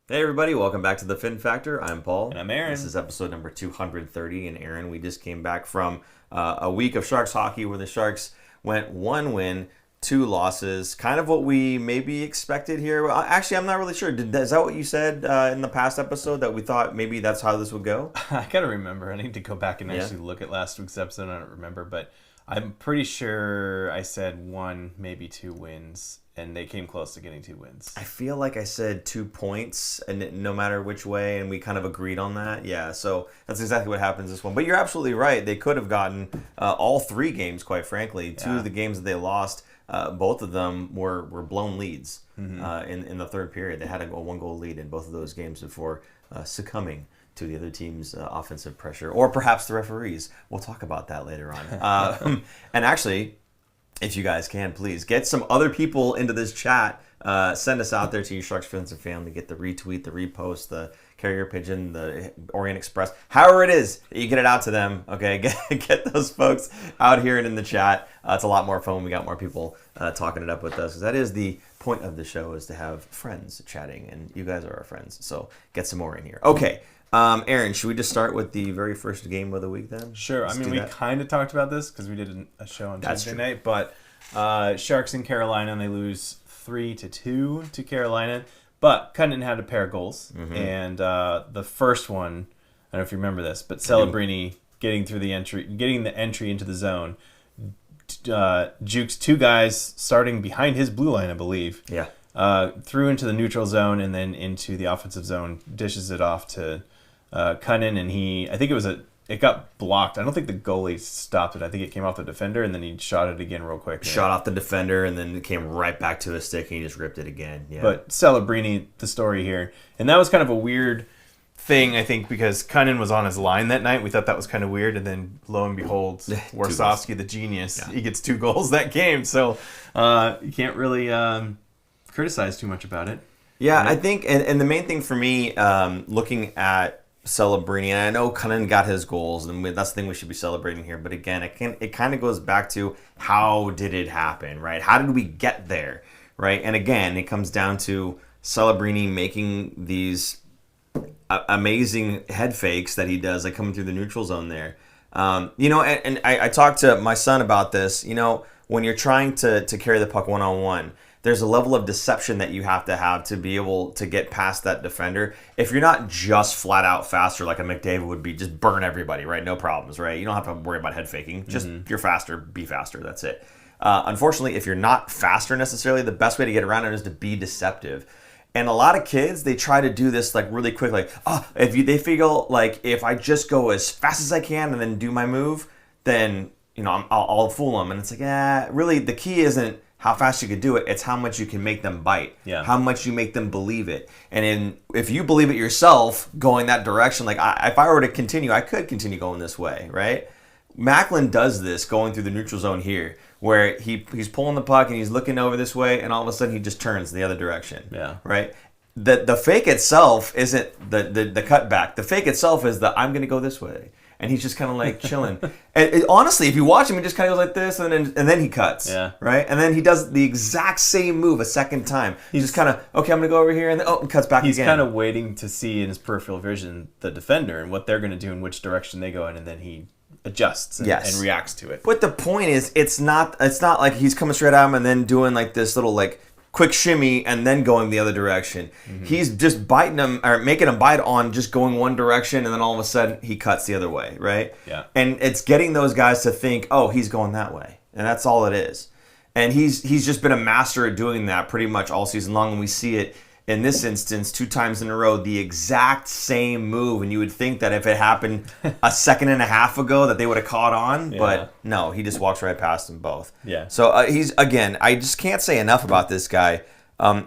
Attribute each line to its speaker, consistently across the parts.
Speaker 1: Hey everybody, welcome back to the Fin Factor. I'm Paul.
Speaker 2: And I'm Aaron.
Speaker 1: This is episode number 230. And Aaron, we just came back from a week of Sharks hockey where the Sharks went 1 win, 2 losses. Kind of what we maybe expected here. Well, actually, I'm not really sure. Is that what you said in the past episode, that we thought maybe that's how this would go?
Speaker 2: I gotta remember. I need to go back and actually look at last week's episode. I don't remember, but I'm pretty sure I said 1, maybe 2 wins. And they came close to getting 2 wins.
Speaker 1: I feel like I said 2 points, and no matter which way, and we kind of agreed on that. Yeah, so that's exactly what happens this one. But you're absolutely right. They could have gotten all 3 games, quite frankly. 2 of the games that they lost, both of them were blown leads in the third period. They had a 1-goal lead in both of those games before succumbing to the other team's offensive pressure, or perhaps the referees. We'll talk about that later on. And actually, if you guys can, please get some other people into this chat. Send us out there to your Sharks friends and family. Get the retweet, the repost, the carrier pigeon, the Orient Express. However it is that you get it out to them. Okay, get those folks out here and in the chat. It's a lot more fun when we got more people talking it up with us. Because that is the point of the show, is to have friends chatting. And you guys are our friends. So get some more in here. Okay. Aaron, should we just start with the very first game of the week then?
Speaker 2: Sure. We kind of talked about this because we did a show on Tuesday night. But Sharks in Carolina, and they lose 3-2 to Carolina. But Cunningham had a pair of goals. Mm-hmm. And the first one, I don't know if you remember this, but Celebrini getting the entry into the zone, jukes 2 guys starting behind his blue line, I believe. Yeah. Threw into the neutral zone and then into the offensive zone, dishes it off to Cunningham, and I think it got blocked. I don't think the goalie stopped it. I think it came off the defender, and then he shot it again real quick.
Speaker 1: Shot off the defender, and then it came right back to his stick, and he just ripped it again. Yeah.
Speaker 2: But Celebrini, the story here, and that was kind of a weird thing, I think, because Cunningham was on his line that night. We thought that was kind of weird, and then lo and behold, Warsofsky, the genius, he gets 2 goals that game. So you can't really criticize too much about it.
Speaker 1: Yeah, I think, and the main thing for me, looking at Celebrini, and I know Cunningham got his goals, and that's the thing we should be celebrating here. But again, it kind of goes back to, how did it happen, right? How did we get there, right? And again, it comes down to Celebrini making these amazing head fakes that he does, like coming through the neutral zone there. And I talked to my son about this. When you're trying to carry the puck one-on-one, there's a level of deception that you have to be able to get past that defender. If you're not just flat out faster like a McDavid would be, just burn everybody, right? No problems, right? You don't have to worry about head faking. Just you're faster, be faster. That's it. Unfortunately, if you're not faster necessarily, the best way to get around it is to be deceptive. And a lot of kids, they try to do this like really quick, like, they feel like if I just go as fast as I can and then do my move, then I'll fool them. And it's like, really, the key isn't how fast you could do it. It's how much you can make them bite. Yeah. How much you make them believe it. And if you believe it yourself, going that direction, like if I were to continue, I could continue going this way, right? Macklin does this going through the neutral zone here, where he's pulling the puck and he's looking over this way, and all of a sudden he just turns the other direction. Yeah. Right? The fake itself isn't the cutback. The fake itself is I'm going to go this way. And he's just kind of like chilling. And honestly, if you watch him, he just kind of goes like this, and then he cuts. Yeah. Right? And then he does the exact same move a second time. He's just kind of, okay, I'm going to go over here, and then, and cuts back again.
Speaker 2: He's kind of waiting to see in his peripheral vision the defender and what they're going to do and which direction they go in, and then he adjusts and reacts to it.
Speaker 1: But the point is, it's not like he's coming straight at him and then doing like this little like quick shimmy and then going the other direction. He's just biting them or making them bite on just going one direction, and then all of a sudden he cuts the other way, right?
Speaker 2: Yeah.
Speaker 1: And it's getting those guys to think, oh, he's going that way, and that's all it is. And he's just been a master at doing that pretty much all season long, and we see it in this instance 2 times in a row, the exact same move. And you would think that if it happened a second and a half ago that they would have caught on, but no, he just walks right past them both.
Speaker 2: Yeah.
Speaker 1: So he's, again, I just can't say enough about this guy.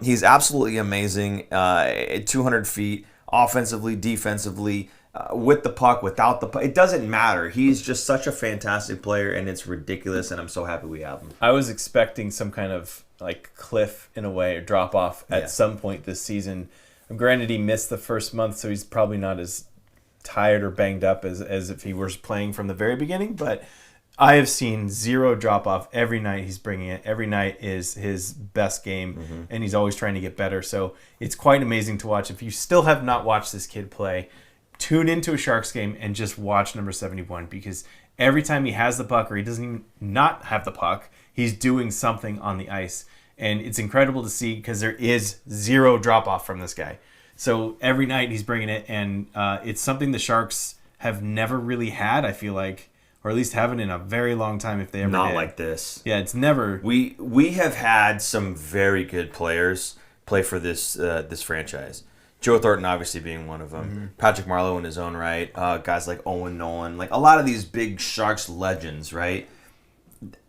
Speaker 1: He's absolutely amazing at 200 feet, offensively, defensively, with the puck, without the puck. It doesn't matter. He's just such a fantastic player, and it's ridiculous, and I'm so happy we have him.
Speaker 2: I was expecting some kind of like cliff in a way, or drop off at some point this season. Granted, he missed the first month, so he's probably not as tired or banged up as if he was playing from the very beginning, but I have seen zero drop off every night. He's bringing it. Every night is his best game, and he's always trying to get better. So it's quite amazing to watch. If you still have not watched this kid play, tune into a Sharks game and just watch number 71, because every time he has the puck, or he doesn't even not have the puck, he's doing something on the ice. And it's incredible to see, because there is zero drop off from this guy. So every night he's bringing it, and it's something the Sharks have never really had, I feel like, or at least haven't in a very long time, if they ever
Speaker 1: Not
Speaker 2: did.
Speaker 1: like this.
Speaker 2: Yeah, it's never.
Speaker 1: We have had some very good players play for this this franchise. Joe Thornton obviously being one of them. Patrick Marleau in his own right. Guys like Owen Nolan. Like a lot of these big Sharks legends, right?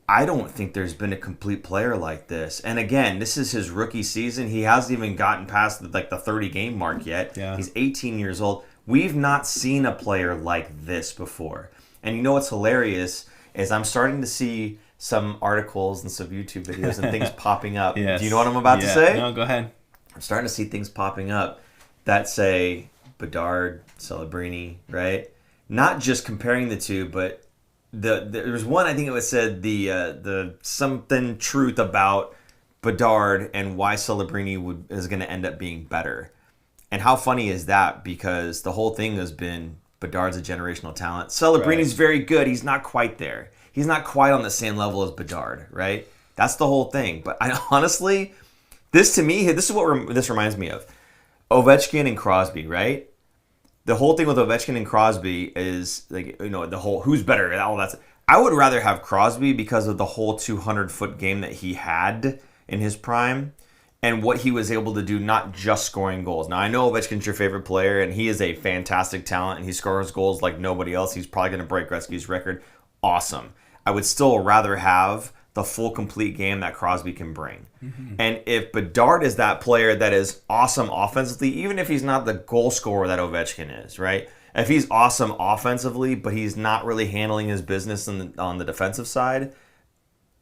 Speaker 1: I don't think there's been a complete player like this. And again, this is his rookie season. He hasn't even gotten past the 30-game mark yet.
Speaker 2: Yeah.
Speaker 1: He's 18 years old. We've not seen a player like this before. And you know what's hilarious is I'm starting to see some articles and some YouTube videos and things popping up.
Speaker 2: Yes.
Speaker 1: Do you know what I'm about to say?
Speaker 2: No, go ahead.
Speaker 1: I'm starting to see things popping up that say Bedard, Celebrini, right? Not just comparing the two, but there was one, I think it was said the something truth about Bedard and why Celebrini is going to end up being better. And how funny is that? Because the whole thing has been Bedard's a generational talent. Celebrini's very good. He's not quite there. He's not quite on the same level as Bedard, right? That's the whole thing. But honestly, this to me, this is what this reminds me of. Ovechkin and Crosby, right? The whole thing with Ovechkin and Crosby is the whole who's better and all that. I would rather have Crosby because of the whole 200-foot game that he had in his prime and what he was able to do, not just scoring goals. Now, I know Ovechkin's your favorite player, and he is a fantastic talent, and he scores goals like nobody else. He's probably going to break Gretzky's record. Awesome. I would still rather have the full, complete game that Crosby can bring. And if Bedard is that player that is awesome offensively, even if he's not the goal scorer that Ovechkin is, right? If he's awesome offensively, but he's not really handling his business on the defensive side,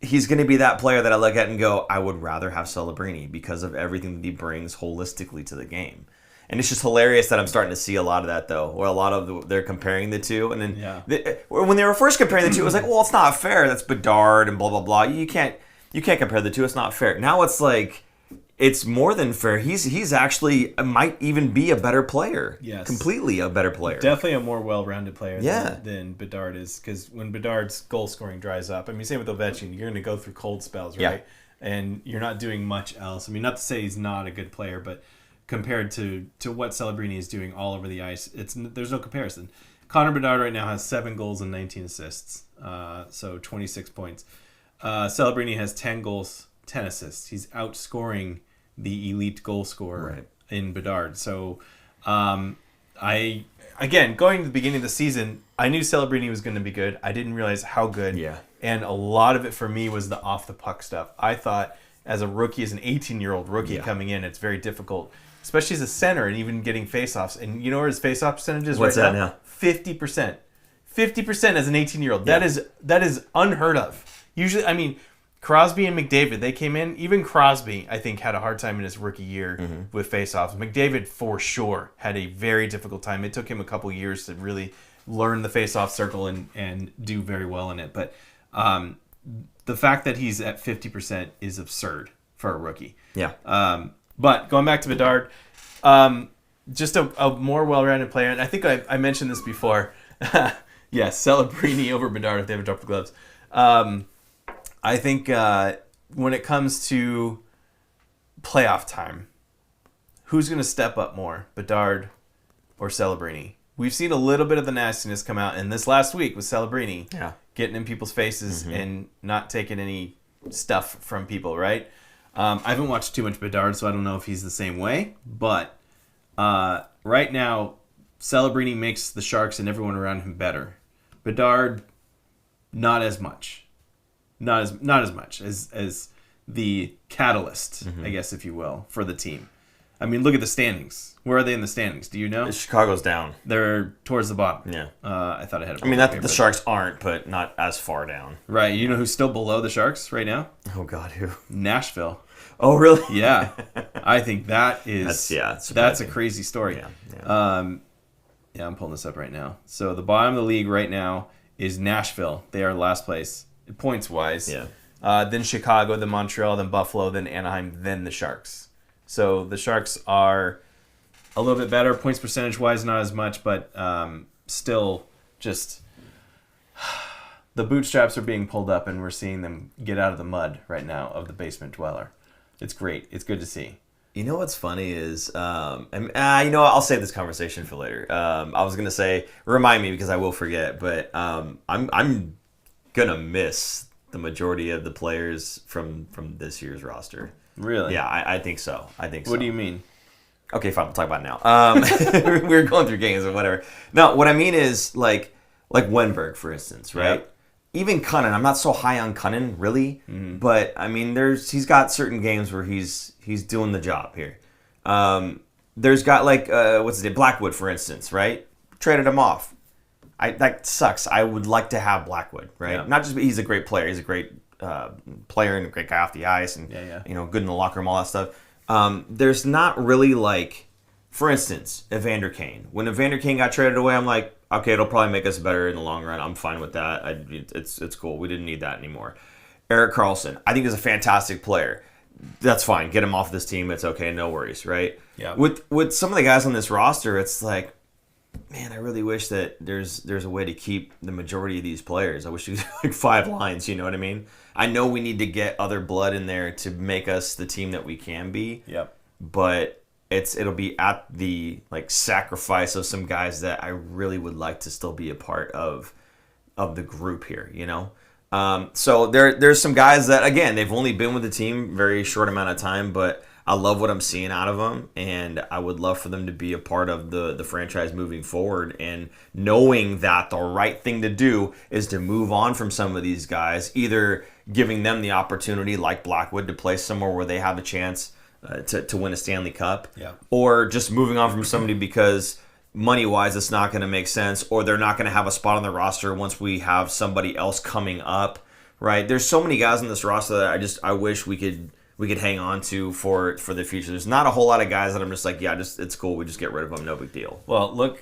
Speaker 1: he's going to be that player that I look at and go, I would rather have Celebrini because of everything that he brings holistically to the game. And it's just hilarious that I'm starting to see a lot of that, though, where a lot of they're comparing the two. And then when they were first comparing the two, it was like, well, it's not fair. That's Bedard and blah, blah, blah. You can't compare the two. It's not fair. Now it's like, it's more than fair. He's actually might even be a better player.
Speaker 2: Yes.
Speaker 1: Completely a better player.
Speaker 2: Definitely a more well-rounded player than Bedard is, because when Bedard's goal scoring dries up, I mean, same with Ovechkin, you're going to go through cold spells, right? Yeah. And you're not doing much else. I mean, not to say he's not a good player, but compared to what Celebrini is doing all over the ice, there's no comparison. Connor Bedard right now has 7 goals and 19 assists, so 26 points. Celebrini has 10 goals, 10 assists. He's outscoring the elite goal scorer in Bedard. So, going to the beginning of the season, I knew Celebrini was going to be good. I didn't realize how good.
Speaker 1: Yeah.
Speaker 2: And a lot of it for me was the off-the-puck stuff. I thought as a rookie, as an 18-year-old rookie coming in, it's very difficult, especially as a center and even getting faceoffs. And you know where his faceoff percentage is
Speaker 1: What's
Speaker 2: right
Speaker 1: that
Speaker 2: now? 50%. 50% as an 18-year-old. Yeah. That is unheard of. Usually, I mean, Crosby and McDavid, they came in. Even Crosby, I think, had a hard time in his rookie year with faceoffs. McDavid, for sure, had a very difficult time. It took him a couple years to really learn the faceoff circle and do very well in it. But the fact that he's at 50% is absurd for a rookie.
Speaker 1: Yeah.
Speaker 2: But going back to Bedard, just a more well-rounded player. And I think I mentioned this before. Yes, Celebrini over Bedard if they ever drop the gloves. I think when it comes to playoff time, who's going to step up more, Bedard or Celebrini? We've seen a little bit of the nastiness come out in this last week with Celebrini getting in people's faces and not taking any stuff from people, right? I haven't watched too much Bedard, so I don't know if he's the same way. But right now, Celebrini makes the Sharks and everyone around him better. Bedard, not as much. Not as much as the catalyst, I guess, if you will, for the team. I mean, look at the standings. Where are they in the standings? Do you know?
Speaker 1: Chicago's down.
Speaker 2: They're towards the bottom.
Speaker 1: Yeah.
Speaker 2: I thought I had.
Speaker 1: I mean, not that the Sharks aren't, but not as far down.
Speaker 2: Right. You know who's still below the Sharks right now?
Speaker 1: Oh God, who?
Speaker 2: Nashville.
Speaker 1: Oh really?
Speaker 2: Yeah. I think that is. That's a crazy story.
Speaker 1: Yeah.
Speaker 2: I'm pulling this up right now. So the bottom of the league right now is Nashville. They are last place points wise.
Speaker 1: Yeah.
Speaker 2: Then Chicago, then Montreal, then Buffalo, then Anaheim, then the Sharks. So the Sharks are a little bit better, points percentage-wise, not as much, but still just the bootstraps are being pulled up, and we're seeing them get out of the mud right now of the basement dweller. It's great. It's good to see.
Speaker 1: You know what's funny is, I'll save this conversation for later. I was gonna say, remind me because I will forget, but I'm gonna miss the majority of the players from this year's roster.
Speaker 2: Really?
Speaker 1: Yeah, I think so.
Speaker 2: What do you mean?
Speaker 1: Okay, fine. We'll talk about it now. We're going through games or whatever. No, what I mean is like Wenberg, for instance, right?
Speaker 2: Yep.
Speaker 1: Even Cunnin. I'm not so high on Cunnin, really. Mm-hmm. But, I mean, he's got certain games where he's doing the job here. There's got, Blackwood, for instance, right? Traded him off. That sucks. I would like to have Blackwood, right? Yeah. Not just he's a great player. He's a great player and a great guy off the ice and good in the locker room, all that stuff. There's not really for instance, Evander Kane. When Evander Kane got traded away, I'm like, okay, it'll probably make us better in the long run. I'm fine with that. It's cool. We didn't need that anymore. Erik Karlsson, I think is a fantastic player. That's fine. Get him off this team. It's okay. No worries, right?
Speaker 2: Yeah.
Speaker 1: With some of the guys on this roster, it's like, man, I really wish that there's a way to keep the majority of these players. I wish there was 5 lines, you know what I mean? I know we need to get other blood in there to make us the team that we can be.
Speaker 2: Yep. But
Speaker 1: it'll be at the sacrifice of some guys that I really would like to still be a part of the group here, you know? So there's some guys that, again, they've only been with the team very short amount of time, but I love what I'm seeing out of them, and I would love for them to be a part of the franchise moving forward, and knowing that the right thing to do is to move on from some of these guys, either giving them the opportunity, like Blackwood, to play somewhere where they have a chance to win a Stanley Cup, or just moving on from somebody because money-wise it's not going to make sense, or they're not going to have a spot on the roster once we have somebody else coming up, right? There's so many guys on this roster that I wish we could hang on to for the future. There's not a whole lot of guys that I'm just like, it's cool. We just get rid of them. No big deal.
Speaker 2: Well, look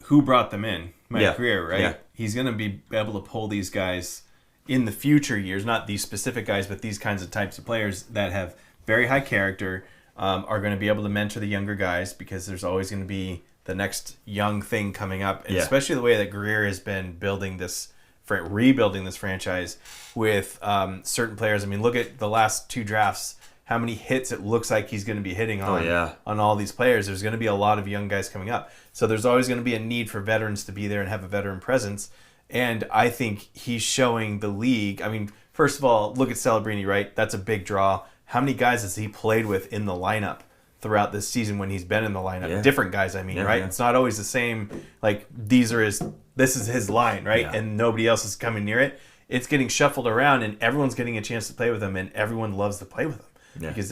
Speaker 2: who brought them in. Mike Greer, right?
Speaker 1: Yeah.
Speaker 2: He's going to be able to pull these guys in the future years, not these specific guys, but these kinds of types of players that have very high character, are going to be able to mentor the younger guys, because there's always going to be the next young thing coming up. And especially the way that Greer has been rebuilding this franchise with certain players. I mean, look at the last 2 drafts, how many hits it looks like he's going to be hitting on all these players. There's going to be a lot of young guys coming up. So there's always going to be a need for veterans to be there and have a veteran presence. And I think he's showing the league. I mean, first of all, look at Celebrini, right? That's a big draw. How many guys has he played with in the lineup throughout this season when he's been in the lineup? Yeah. Different guys, right? Yeah. It's not always the same, this is his line, right? Yeah. And nobody else is coming near it. It's getting shuffled around, and everyone's getting a chance to play with him, and everyone loves to play with him. Yeah. Because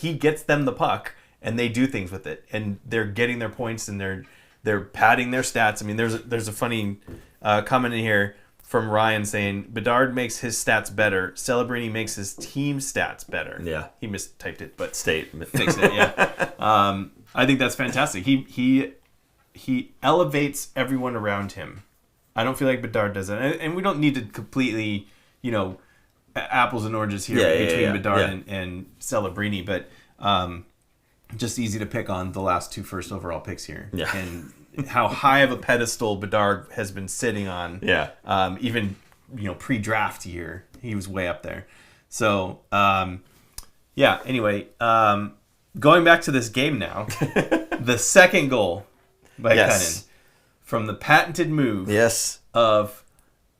Speaker 2: he gets them the puck, and they do things with it, and they're getting their points, and they're padding their stats. I mean, there's a funny comment in here from Ryan saying Bedard makes his stats better. Celebrini makes his team stats better.
Speaker 1: Yeah,
Speaker 2: he mistyped it, but
Speaker 1: fixed
Speaker 2: it. Yeah, I think that's fantastic. He elevates everyone around him. I don't feel like Bedard does that, and we don't need to completely, apples and oranges here between Bedard and Celebrini, but just easy to pick on the last 2 first overall picks here.
Speaker 1: Yeah.
Speaker 2: And how high of a pedestal Bedard has been sitting on.
Speaker 1: Yeah.
Speaker 2: Even, pre-draft year, he was way up there. So, anyway, going back to this game now, the second goal by Cunnin from the patented move of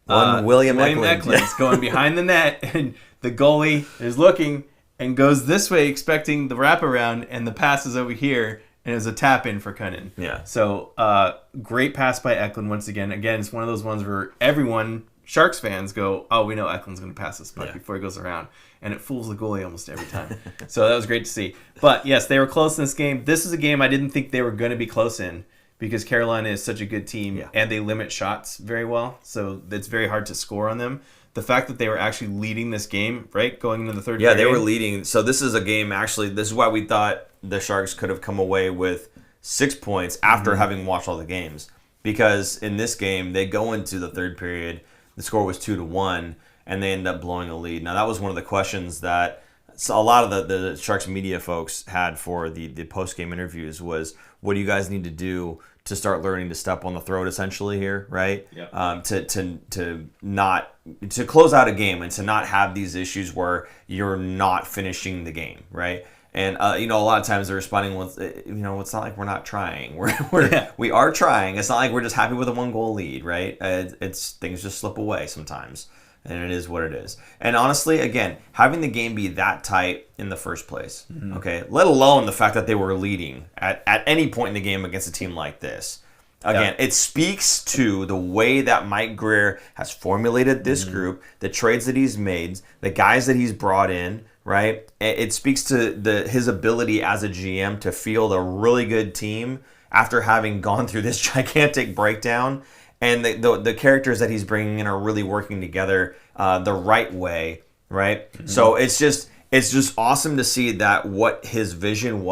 Speaker 1: William Eklund
Speaker 2: is going behind the net, and the goalie is looking and goes this way expecting the wraparound, and the pass is over here, and it was a tap-in for Cunnin.
Speaker 1: Yeah.
Speaker 2: So, great pass by Eklund once again. Again, it's one of those ones where everyone, Sharks fans, go, oh, we know Eklund's going to pass this puck before he goes around. And it fools the goalie almost every time. So that was great to see. But, yes, they were close in this game. This is a game I didn't think they were going to be close in because Carolina is such a good team, and they limit shots very well. So it's very hard to score on them. The fact that they were actually leading this game, right, going into the third period.
Speaker 1: Yeah, they were leading. So this is a game, actually, this is why we thought the Sharks could have come away with 6 points after having watched all the games. Because in this game, they go into the third period, the score was 2-1, and they end up blowing a lead. Now, that was one of the questions that a lot of the Sharks media folks had for the post-game interviews was, what do you guys need to do to start learning to step on the throat, essentially here, right?
Speaker 2: Yeah.
Speaker 1: To close out a game and to not have these issues where you're not finishing the game, right? And a lot of times they're responding with, it's not like we're not trying. We are trying. It's not like we're just happy with a 1-goal lead, right? It's things just slip away sometimes, and it is what it is. And honestly, again, having the game be that tight in the first place, okay, let alone the fact that they were leading at any point in the game against a team like this. Again, it speaks to the way that Mike Grier has formulated this group, the trades that he's made, the guys that he's brought in, right? It speaks to his ability as a GM to field a really good team after having gone through this gigantic breakdown. And the characters that he's bringing in are really working together the right way, right? So it's just awesome to see that what his vision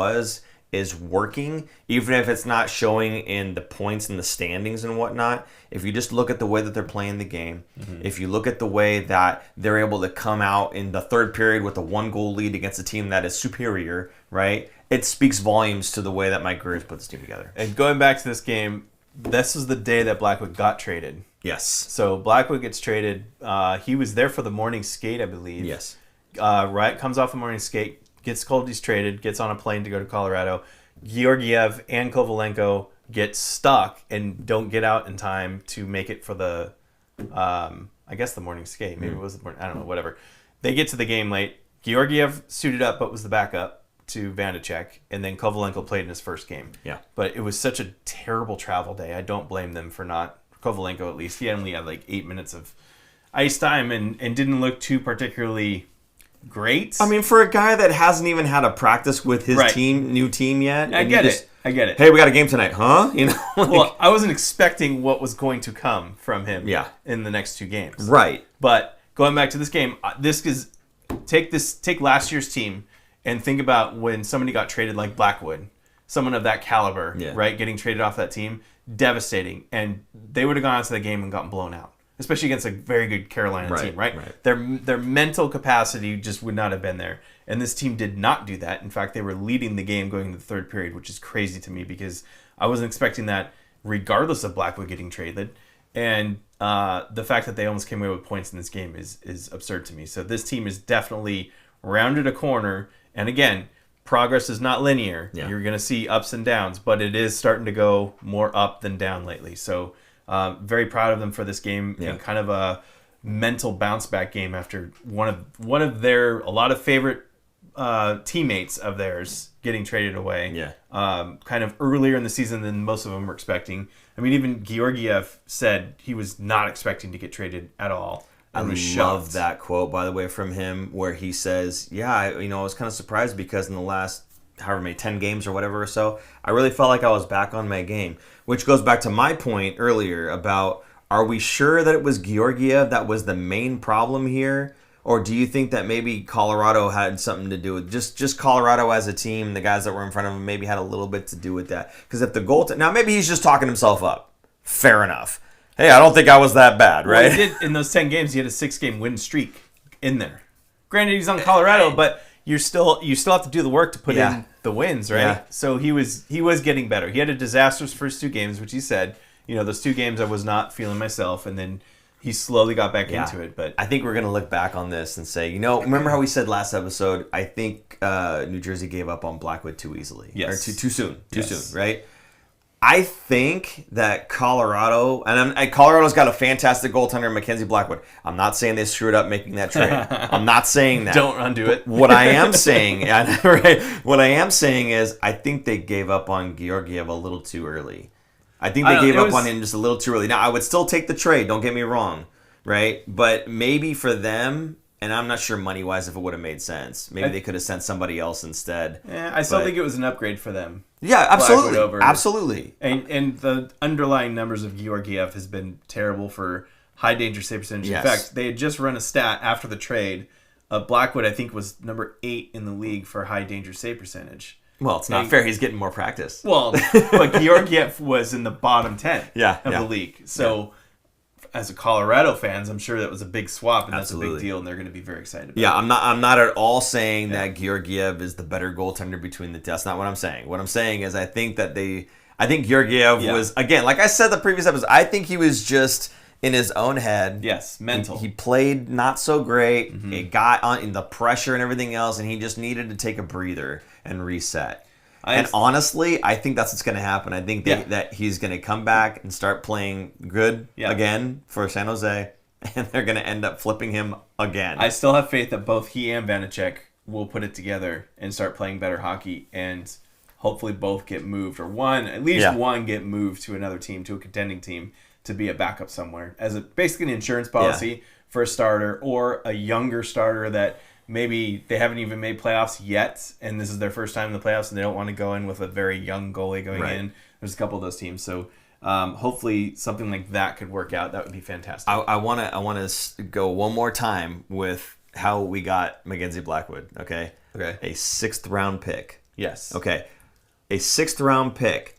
Speaker 1: is working, even if it's not showing in the points and the standings and whatnot. If you just look at the way that they're playing the game, if you look at the way that they're able to come out in the third period with a 1-goal lead against a team that is superior, right? It speaks volumes to the way that Mike Grier has put this team together.
Speaker 2: And going back to this game, this is the day that Blackwood got traded.
Speaker 1: Yes.
Speaker 2: So Blackwood gets traded. He was there for the morning skate, I believe.
Speaker 1: Yes.
Speaker 2: Right, comes off the morning skate, gets told he's traded, gets on a plane to go to Colorado. Georgiev and Kovalenko get stuck and don't get out in time to make it for the, I guess the morning skate. Maybe it was the morning, I don't know, whatever. They get to the game late. Georgiev suited up but was the backup to Vanacek, and then Kovalenko played in his first game.
Speaker 1: Yeah.
Speaker 2: But it was such a terrible travel day. I don't blame them for not, Kovalenko at least. He only had like 8 minutes of ice time and didn't look too particularly great.
Speaker 1: I mean, for a guy that hasn't even had a practice with his new team yet.
Speaker 2: I get it.
Speaker 1: Hey, we got a game tonight, huh?
Speaker 2: Well, I wasn't expecting what was going to come from him in the next 2 games.
Speaker 1: Right.
Speaker 2: But going back to this game, take last year's team and think about when somebody got traded like Blackwood, someone of that caliber, right, getting traded off that team, devastating. And they would have gone into the game and gotten blown out, especially against a very good Carolina team, right? Their mental capacity just would not have been there. And this team did not do that. In fact, they were leading the game going into the third period, which is crazy to me because I wasn't expecting that regardless of Blackwood getting traded. And the fact that they almost came away with points in this game is absurd to me. So this team is definitely rounded a corner. And again, progress is not linear. Yeah. You're going to see ups and downs, but it is starting to go more up than down lately. So very proud of them for this game and kind of a mental bounce back game after one of their a lot of favorite teammates of theirs getting traded away. Yeah. Kind of earlier in the season than most of them were expecting. I mean, even Georgiev said he was not expecting to get traded at all.
Speaker 1: I love that quote, by the way, from him, where he says, I was kind of surprised because in the last, however many, 10 games or whatever or so, I really felt like I was back on my game, which goes back to my point earlier about, are we sure that it was Georgiev that was the main problem here? Or do you think that maybe Colorado had something to do with just Colorado as a team, the guys that were in front of him maybe had a little bit to do with that? Because if the goal... now, maybe he's just talking himself up. Fair enough. Hey, I don't think I was that bad, right?
Speaker 2: Well, he did, in those 10 games, he had a 6-game win streak in there. Granted, he's on Colorado, but you still have to do the work to put in the wins, right? Yeah. So he was getting better. He had a disastrous first 2 games, which he said, those 2 games I was not feeling myself, and then he slowly got back into it. But
Speaker 1: I think we're going to look back on this and say, remember how we said last episode, I think New Jersey gave up on Blackwood too easily.
Speaker 2: Yes.
Speaker 1: Or too soon. Too soon, right? I think that Colorado, and Colorado's got a fantastic goaltender, Mackenzie Blackwood. I'm not saying they screwed up making that trade. I'm not saying that.
Speaker 2: Don't undo it.
Speaker 1: What I am saying, right? What I am saying is, I think they gave up on Georgiev a little too early. I think they gave up on him just a little too early. Now, I would still take the trade. Don't get me wrong, right? But maybe for them. And I'm not sure money-wise if it would have made sense. Maybe they could have sent somebody else instead.
Speaker 2: Yeah, I still think it was an upgrade for them.
Speaker 1: Yeah, absolutely. Absolutely.
Speaker 2: And the underlying numbers of Georgiev has been terrible for high danger save percentage.
Speaker 1: Yes.
Speaker 2: In fact, they had just run a stat after the trade. Blackwood, I think, was number 8 in the league for high danger save percentage.
Speaker 1: Well, it's not fair. He's getting more practice.
Speaker 2: Well, but Georgiev was in the bottom 10 of the league. So... As a Colorado fans, I'm sure that was a big swap, and that's a big deal, and they're going to be very excited about it.
Speaker 1: I'm not at all saying that Georgiev is the better goaltender between the two. That's not what I'm saying. What I'm saying is I think Georgiev was, again, like I said the previous episode, I think he was just in his own head.
Speaker 2: Yes, mental.
Speaker 1: He played not so great. It got on in the pressure and everything else, and he just needed to take a breather and reset. And honestly, I think that's what's going to happen. I think that he's going to come back and start playing good again for San Jose, and they're going to end up flipping him again.
Speaker 2: I still have faith that both he and Vanacek will put it together and start playing better hockey, and hopefully both get moved, or at least one get moved to another team, to a contending team, to be a backup somewhere as basically an insurance policy for a starter, or a younger starter that maybe they haven't even made playoffs yet, and this is their first time in the playoffs, and they don't want to go in with a very young goalie going in. There's a couple of those teams, so hopefully something like that could work out. That would be fantastic.
Speaker 1: I want to go one more time with how we got Mackenzie Blackwood. Okay. A 6th round pick.
Speaker 2: Yes.
Speaker 1: Okay. A 6th round pick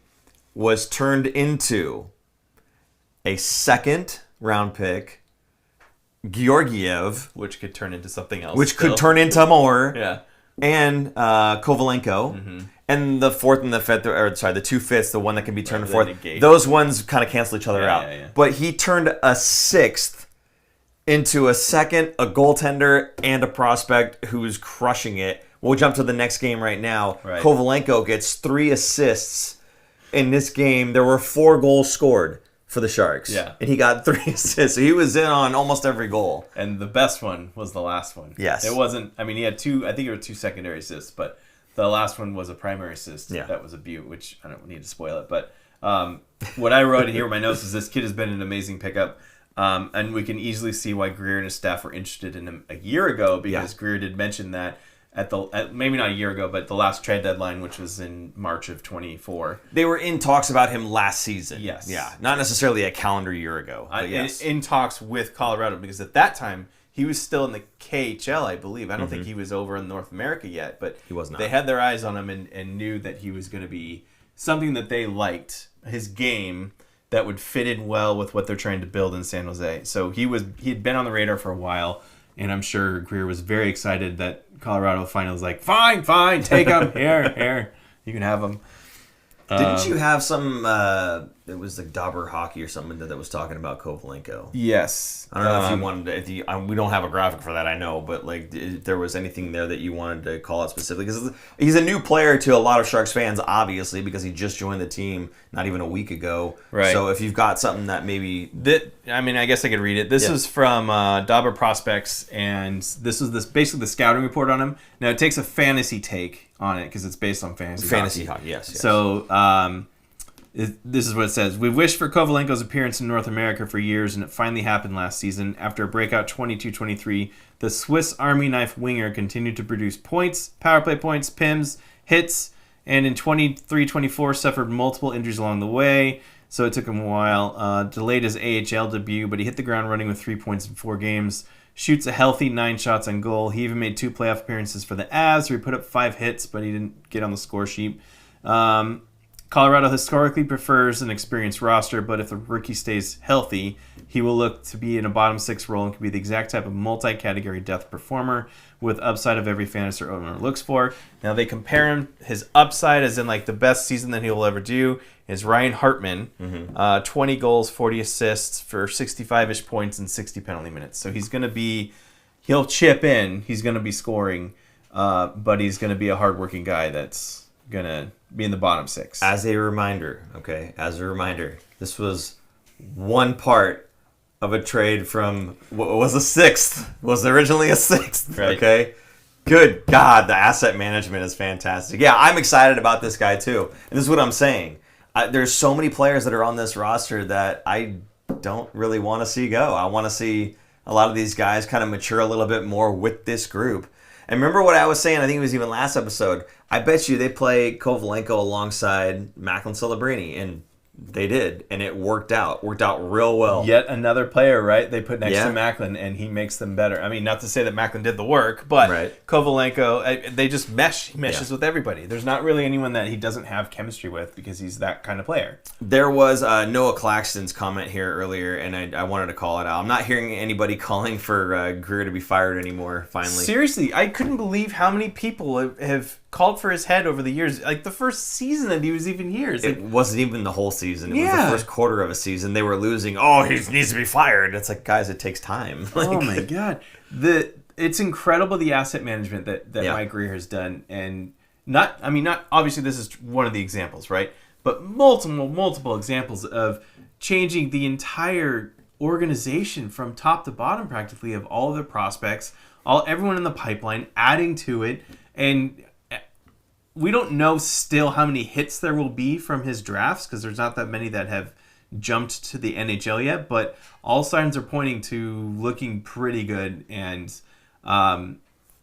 Speaker 1: was turned into a 2nd round pick. Georgiev,
Speaker 2: which could turn into something else.
Speaker 1: Could turn into more.
Speaker 2: Yeah.
Speaker 1: And Kovalenko. And the 4th and the 5th, the 2 5ths, the one that can be turned to 4th. Those ones kind of cancel each other out.
Speaker 2: Yeah.
Speaker 1: But he turned a 6th into a 2nd, a goaltender, and a prospect who's crushing it. We'll jump to the next game right now.
Speaker 2: Right.
Speaker 1: Kovalenko gets 3 assists in this game. There were 4 goals scored for the Sharks.
Speaker 2: Yeah.
Speaker 1: And he got 3 assists. So he was in on almost every goal.
Speaker 2: And the best one was the last one.
Speaker 1: Yes.
Speaker 2: It wasn't, he had 2, I think it were 2 secondary assists, but the last one was a primary assist.
Speaker 1: Yeah.
Speaker 2: That was a beaut, which I don't need to spoil it. But what I wrote in here in my notes is this kid has been an amazing pickup. And we can easily see why Greer and his staff were interested in him a year ago, because Greer did mention that maybe not a year ago, but the last trade deadline, which was in March of 24.
Speaker 1: They were in talks about him last season.
Speaker 2: Yes.
Speaker 1: Yeah. Not necessarily a calendar year ago. But yes.
Speaker 2: In talks with Colorado, because at that time, he was still in the KHL, I believe. I don't think he was over in North America yet, but
Speaker 1: he was not.
Speaker 2: They had their eyes on him and knew that he was going to be something that they liked, his game, that would fit in well with what they're trying to build in San Jose. So he had been on the radar for a while, and I'm sure Greer was very excited that Colorado finally was like, fine, take him, here, you can have him.
Speaker 1: Didn't you have some, it was like Dauber Hockey or something that was talking about Kovalenko?
Speaker 2: Yes.
Speaker 1: I don't know if you wanted to, we don't have a graphic for that, I know, but like if there was anything there that you wanted to call out specifically. Because he's a new player to a lot of Sharks fans, obviously, because he just joined the team not even a week ago.
Speaker 2: Right.
Speaker 1: So if you've got something that maybe...
Speaker 2: I guess I could read it. This is from Dauber Prospects, and this is basically the scouting report on him. Now, it takes a fantasy take on it because it's based on fantasy hockey.
Speaker 1: Yes.
Speaker 2: So this is what it says. We've wished for Kovalenko's appearance in North America for years, and it finally happened last season. After a breakout 22-23, the Swiss Army knife winger continued to produce points, power play points, PIMs, hits, and in 23-24 suffered multiple injuries along the way, so it took him a while. Delayed his AHL debut, but he hit the ground running with 3 points in 4 games. Shoots a healthy 9 shots on goal. He even made 2 playoff appearances for the Avs, where he put up 5 hits, but he didn't get on the score sheet. Colorado historically prefers an experienced roster, but if the rookie stays healthy, he will look to be in a bottom six role and can be the exact type of multi-category depth performer with upside of every fantasy owner looks for. Now they compare him, his upside as in like the best season that he will ever do is Ryan Hartman, 20 goals, 40 assists for 65-ish points and 60 penalty minutes. So he'll chip in, he's going to be scoring, but he's going to be a hardworking guy that's going to be in the bottom six.
Speaker 1: As a reminder, this was one part of a trade from what was a sixth. Was originally a sixth.
Speaker 2: Right.
Speaker 1: Okay. Good God, the asset management is fantastic. Yeah, I'm excited about this guy too. And this is what I'm saying. There's so many players that are on this roster that I don't really want to see go. I want to see a lot of these guys kind of mature a little bit more with this group. And remember what I was saying, I think it was even last episode, I bet you they play Kovalenko alongside Macklin Celebrini, and they did, and it worked out real well.
Speaker 2: Yet another player, right, they put next to Macklin, and he makes them better. I mean, not to say that Macklin did the work, but Kovalenko, they just mesh. He meshes with everybody. There's not really anyone that he doesn't have chemistry with because he's that kind of player.
Speaker 1: There was Noah Claxton's comment here earlier, and I wanted to call it out. I'm not hearing anybody calling for Greer to be fired anymore, finally.
Speaker 2: Seriously, I couldn't believe how many people have called for his head over the years. Like the first season that he was even here.
Speaker 1: It wasn't even the whole season. It was the first quarter of a season. They were losing. Oh, he needs to be fired. It's like, guys, it takes time.
Speaker 2: Oh my God. It's incredible the asset management that Mike Greer has done. And not obviously this is one of the examples, right? But multiple examples of changing the entire organization from top to bottom practically of all of their prospects, everyone in the pipeline, adding to it. And we don't know still how many hits there will be from his drafts because there's not that many that have jumped to the NHL yet, but all signs are pointing to looking pretty good. And I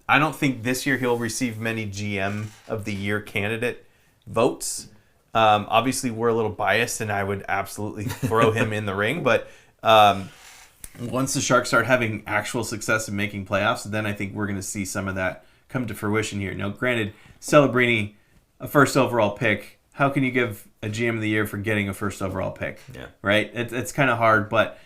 Speaker 2: don't think this year he'll receive many GM of the Year candidate votes. Obviously, we're a little biased, and I would absolutely throw him in the ring. But once the Sharks start having actual success in making playoffs, then I think we're going to see some of that come to fruition here. Now, granted, Celebrini, a first overall pick. How can you give a GM of the Year for getting a first overall pick?
Speaker 1: Yeah.
Speaker 2: Right? It's kind of hard, but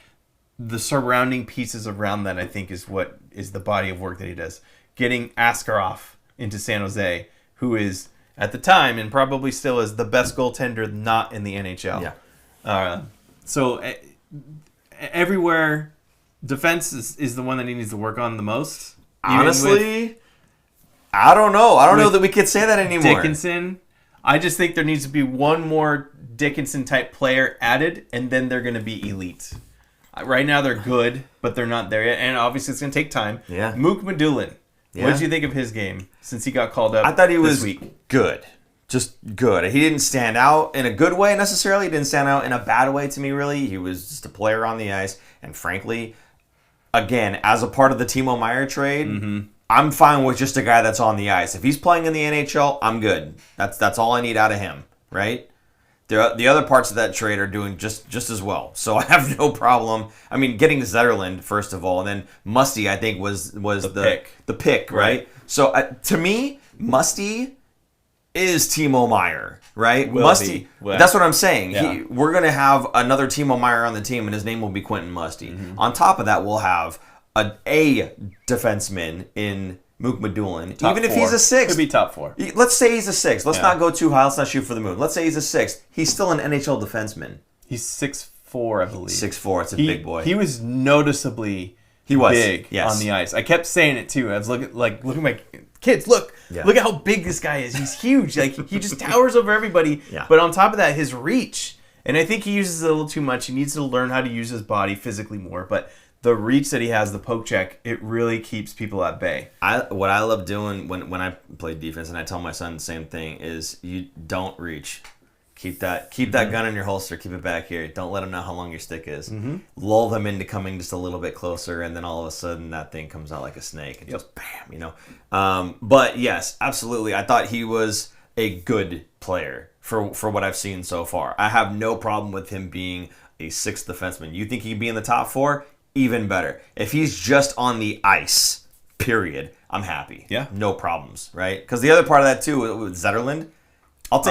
Speaker 2: the surrounding pieces around that, I think, is what is the body of work that he does. Getting Askarov into San Jose, who is, at the time, and probably still is, the best goaltender not in the NHL.
Speaker 1: Yeah.
Speaker 2: So everywhere, defense is the one that he needs to work on the most.
Speaker 1: Honestly, I don't know. I don't know that we could say that anymore.
Speaker 2: Dickinson, I just think there needs to be one more Dickinson-type player added, and then they're going to be elite. Right now they're good, but they're not there yet, and obviously it's going to take time.
Speaker 1: Yeah.
Speaker 2: Mook Medulin, what did you think of his game since he got called up?
Speaker 1: I thought he was good. Just good. He didn't stand out in a good way necessarily. He didn't stand out in a bad way to me, really. He was just a player on the ice, and frankly, again, as a part of the Timo Meier trade, I'm fine with just a guy that's on the ice. If he's playing in the NHL, I'm good. That's all I need out of him, right? The other parts of that trade are doing just as well. So I have no problem. I mean, getting Zetterlund, first of all, and then Musty, I think, was the pick, right? So to me, Musty is Timo Meier, right? Musty. That's what I'm saying.
Speaker 2: Yeah.
Speaker 1: We're going to have another Timo Meier on the team, and his name will be Quentin Musty. On top of that, we'll have a defenseman in Mook Medulin. Even if he's a sixth.
Speaker 2: Could be top four.
Speaker 1: Let's say he's a sixth. Let's not go too high. Let's not shoot for the moon. Let's say he's a sixth. He's still an NHL defenseman.
Speaker 2: He's 6'4", I believe.
Speaker 1: 6'4". It's a big boy.
Speaker 2: He was noticeably big on the ice. I kept saying it too. I was looking at my kids. Look at how big this guy is. He's huge. Like he just towers over everybody.
Speaker 1: Yeah.
Speaker 2: But on top of that, his reach. And I think he uses it a little too much. He needs to learn how to use his body physically more. But the reach that he has, the poke check, it really keeps people at bay.
Speaker 1: What I love doing when I play defense, and I tell my son the same thing, is you don't reach. Keep that gun in your holster. Keep it back here. Don't let them know how long your stick is. Lull them into coming just a little bit closer, and then all of a sudden that thing comes out like a snake and just bam, But yes, absolutely. I thought he was a good player for what I've seen so far. I have no problem with him being a sixth defenseman. You think he'd be in the top four? Even better. If he's just on the ice, period, I'm happy.
Speaker 2: Yeah.
Speaker 1: No problems, right? Because the other part of that too with Zetterlund, I'll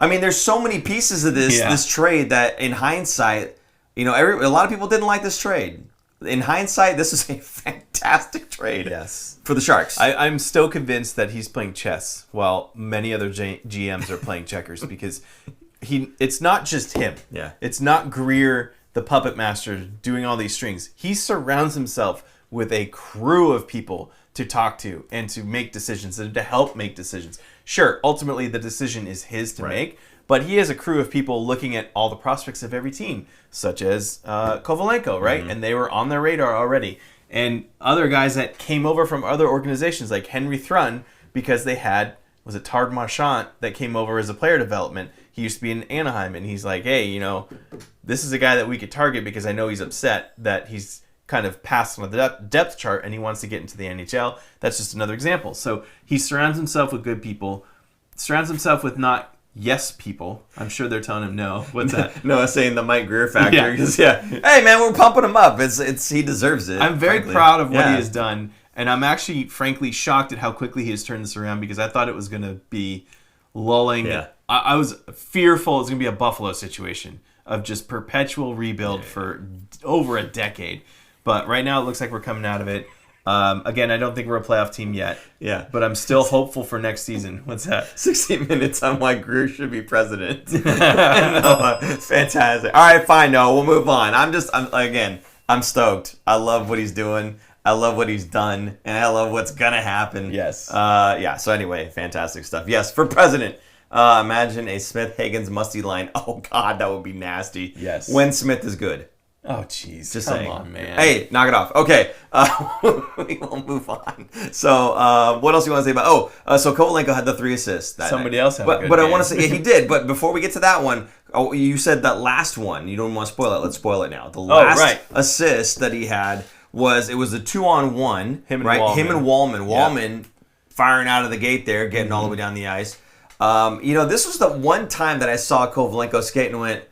Speaker 1: I mean, there's so many pieces of this trade that, in hindsight, a lot of people didn't like this trade. In hindsight, this is a fantastic trade.
Speaker 2: Yes,
Speaker 1: for the Sharks.
Speaker 2: I'm still convinced that he's playing chess while many other GMs are playing checkers because it's not just him.
Speaker 1: Yeah,
Speaker 2: it's not Greer, the puppet master, doing all these strings. He surrounds himself with a crew of people to talk to and to make decisions and to help make decisions. Sure, ultimately the decision is his to make, but he has a crew of people looking at all the prospects of every team, such as Kovalenko, right? And they were on their radar already. And other guys that came over from other organizations like Henry Thrun, because they had, was it Tard Marchand that came over as a player development? He used to be in Anaheim, and he's like, hey, this is a guy that we could target because I know he's upset that he's kind of passed on the depth chart and he wants to get into the NHL. That's just another example. So he surrounds himself with good people, surrounds himself with not yes people. I'm sure they're telling him no. What's that?
Speaker 1: No, saying the Mike Greer factor. Hey man, we're pumping him up. It's he deserves it.
Speaker 2: I'm very proud of what he has done, and I'm actually frankly shocked at how quickly he has turned this around because I thought it was going to be lulling.
Speaker 1: Yeah.
Speaker 2: I was fearful it was going to be a Buffalo situation of just perpetual rebuild for over a decade. But right now it looks like we're coming out of it. Again, I don't think we're a playoff team yet.
Speaker 1: Yeah.
Speaker 2: But I'm still hopeful for next season. What's that?
Speaker 1: 60 minutes on why Greer should be president. Fantastic. All right, fine. No, we'll move on. I'm stoked. I love what he's doing. I love what he's done. And I love what's going to happen.
Speaker 2: Yes.
Speaker 1: So anyway, fantastic stuff. Yes, for president. Imagine a Smith-Higgins musty line. Oh, God, that would be nasty.
Speaker 2: Yes.
Speaker 1: When Smith is good.
Speaker 2: Oh, jeez.
Speaker 1: Just
Speaker 2: Come
Speaker 1: saying.
Speaker 2: on, man.
Speaker 1: Hey, knock it off. Okay. We will move on. So, what else do you want to say about... so Kovalenko had the 3 assists that
Speaker 2: Somebody
Speaker 1: night.
Speaker 2: else had a good
Speaker 1: But
Speaker 2: game.
Speaker 1: I want to say... Yeah, he did. But before we get to that one... Oh, you said that last one. You don't want to spoil it. Let's spoil it now. The last assist that he had was... It was a 2-on-1.
Speaker 2: Him and Wallman.
Speaker 1: Him and Wallman. Wallman firing out of the gate there, getting all the way down the ice. This was the one time that I saw Kovalenko skate and went...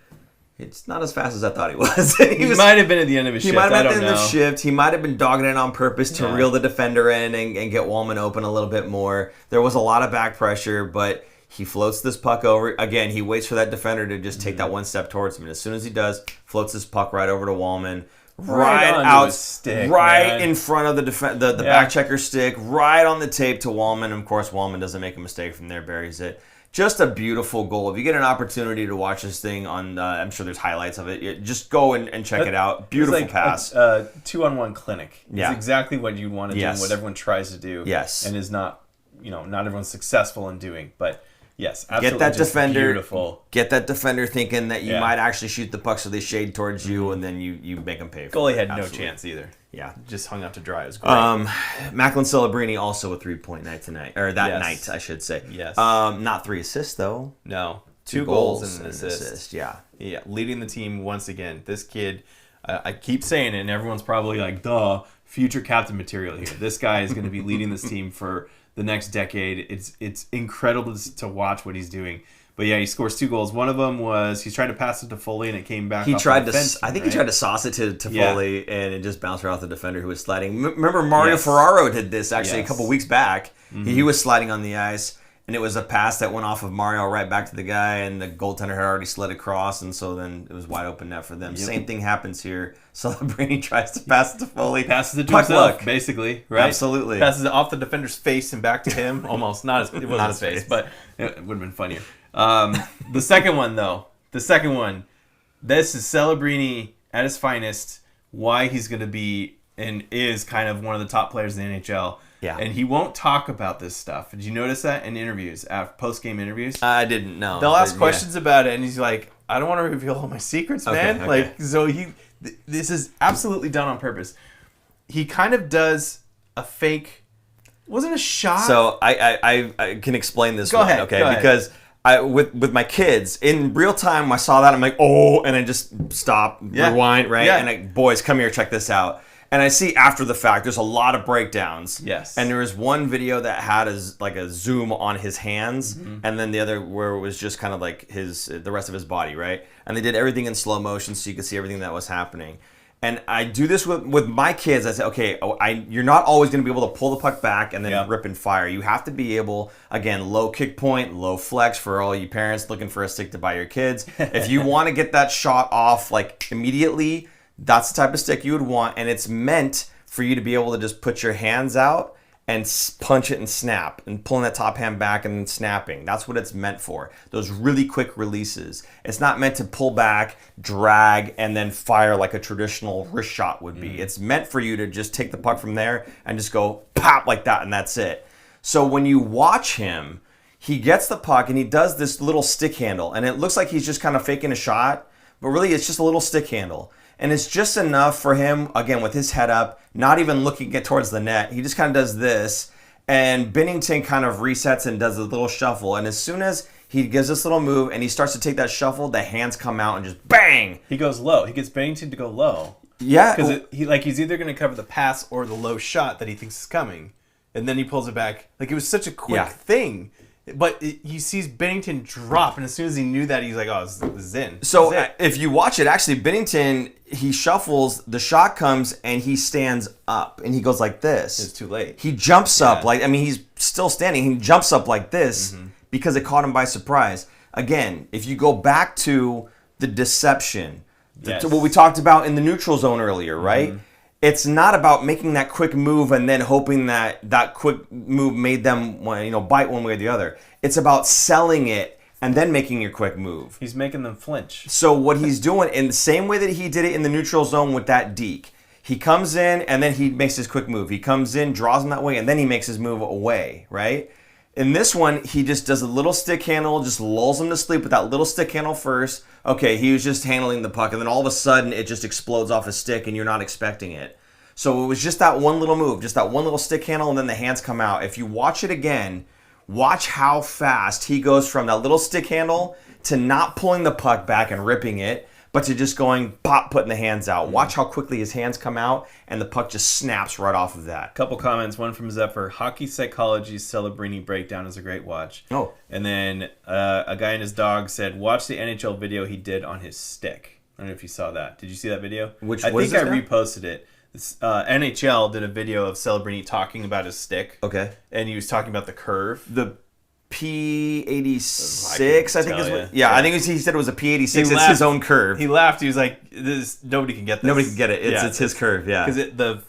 Speaker 1: It's not as fast as I thought he was.
Speaker 2: He might have been at the end of his shift.
Speaker 1: He might have been at the end of the shift. He might have been dogging it on purpose to reel the defender in and get Wallman open a little bit more. There was a lot of back pressure, but he floats this puck over. Again, he waits for that defender to just take that one step towards him. And as soon as he does, floats this puck right over to Wallman. Right out,
Speaker 2: stick,
Speaker 1: right in front of the back checker stick, right on the tape to Wallman. Of course, Wallman doesn't make a mistake from there, buries it. Just a beautiful goal. If you get an opportunity to watch this thing on, I'm sure there's highlights of it. Just go and check it out. Beautiful pass.
Speaker 2: A 2-on-1 clinic.
Speaker 1: Yeah.
Speaker 2: It's exactly what you'd want to do and what everyone tries to do.
Speaker 1: Yes.
Speaker 2: And is not, not everyone's successful in doing. But yes, absolutely.
Speaker 1: Get that defender.
Speaker 2: Beautiful.
Speaker 1: Get that defender thinking that you might actually shoot the puck so they shade towards you, and then you make them pay for
Speaker 2: Goalie
Speaker 1: it.
Speaker 2: had no chance either.
Speaker 1: Yeah.
Speaker 2: Just hung out to dry. It was great.
Speaker 1: Macklin Celebrini also a 3-point night tonight. Or that night, I should say.
Speaker 2: Yes.
Speaker 1: Not 3 assists, though.
Speaker 2: No. 2 goals and an assist.
Speaker 1: Yeah.
Speaker 2: Yeah. Leading the team once again. This kid, I keep saying it, and everyone's probably like, duh, future captain material here. This guy is going to be leading this team for the next decade. It's incredible to watch what he's doing. But yeah, he scores 2 goals. One of them was he's trying to pass it to Foley and it came back.
Speaker 1: He tried to.
Speaker 2: Fencing,
Speaker 1: I think he tried to sauce it to Foley and it just bounced right off the defender who was sliding. Remember Mario Ferraro did this actually a couple weeks back. He was sliding on the ice and it was a pass that went off of Mario right back to the guy and the goaltender had already slid across and so then it was wide open net for them. Same thing happens here. Celebrini tries to pass it to Foley.
Speaker 2: Passes it to himself, basically, right?
Speaker 1: Absolutely.
Speaker 2: Passes it off the defender's face and back to him. Almost. It wasn't his face, but it would have been funnier. The second one, though. This is Celebrini at his finest. Why he's going to be and is kind of one of the top players in the NHL.
Speaker 1: Yeah.
Speaker 2: And he won't talk about this stuff. Did you notice that in interviews, post-game interviews?
Speaker 1: I didn't know.
Speaker 2: They'll ask questions about it, and he's like, I don't want to reveal all my secrets, man.
Speaker 1: Okay.
Speaker 2: So this is absolutely done on purpose. He kind of does a fake... Wasn't a shot?
Speaker 1: So I can explain this
Speaker 2: Go ahead.
Speaker 1: Because with my kids in real time, I saw that I'm like, oh, and I just stop, rewind, right?
Speaker 2: Yeah.
Speaker 1: And boys, come here, check this out. And I see after the fact, there's a lot of breakdowns.
Speaker 2: Yes.
Speaker 1: And there was one video that had a zoom on his hands, and then the other where it was just kind of like the rest of his body, right? And they did everything in slow motion so you could see everything that was happening. And I do this with my kids. I say, okay, you're not always going to be able to pull the puck back and then rip and fire. You have to be able, again, low kick point, low flex for all you parents looking for a stick to buy your kids. If you want to get that shot off like immediately, that's the type of stick you would want. And it's meant for you to be able to just put your hands out and punch it and snap, and pulling that top hand back and then snapping. That's what it's meant for. Those really quick releases. It's not meant to pull back, drag, and then fire like a traditional wrist shot would be. It's meant for you to just take the puck from there and just go pop like that, and that's it. So when you watch him, he gets the puck and he does this little stick handle, and it looks like he's just kind of faking a shot, but really it's just a little stick handle. And it's just enough for him, again, with his head up, not even looking towards the net. He just kind of does this, and Binnington kind of resets and does a little shuffle. And as soon as he gives this little move and he starts to take that shuffle, the hands come out and just bang!
Speaker 2: He goes low. He gets Binnington to go low.
Speaker 1: Yeah.
Speaker 2: Because he's either going to cover the pass or the low shot that he thinks is coming. And then he pulls it back. Like, it was such a quick thing. But he sees Binnington drop, and as soon as he knew that, he's like, oh, this is in.
Speaker 1: So if you watch it, actually, Binnington, he shuffles, the shot comes, and he stands up, and he goes like this.
Speaker 2: It's too late.
Speaker 1: He jumps up, he's still standing. He jumps up like this because it caught him by surprise. Again, if you go back to the deception, to what we talked about in the neutral zone earlier, right? It's not about making that quick move and then hoping that quick move made them bite one way or the other. It's about selling it and then making your quick move.
Speaker 2: He's making them flinch.
Speaker 1: So what he's doing, in the same way that he did it in the neutral zone with that deke, he comes in and then he makes his quick move. He comes in, draws him that way, and then he makes his move away, right? In this one, he just does a little stick handle, just lulls him to sleep with that little stick handle first. Okay, he was just handling the puck, and then all of a sudden, it just explodes off his stick, and you're not expecting it. So it was just that one little move, just that one little stick handle, and then the hands come out. If you watch it again, watch how fast he goes from that little stick handle to not pulling the puck back and ripping it, but to just going pop, putting the hands out. Watch how quickly his hands come out, and the puck just snaps right off of that.
Speaker 2: Couple comments. One from Zephyr. Hockey Psychology's Celebrini breakdown is a great watch.
Speaker 1: Oh.
Speaker 2: And then a guy and his dog said, watch the NHL video he did on his stick. I don't know if you saw that. Did you see that video? I think I reposted it. NHL did a video of Celebrini talking about his stick.
Speaker 1: Okay.
Speaker 2: And he was talking about the curve.
Speaker 1: The P86, I think is what. Yeah, I think he said it was a P86. It's his own curve.
Speaker 2: He laughed. He was like, nobody can get this.
Speaker 1: Nobody can get it. It's his curve, yeah.
Speaker 2: Because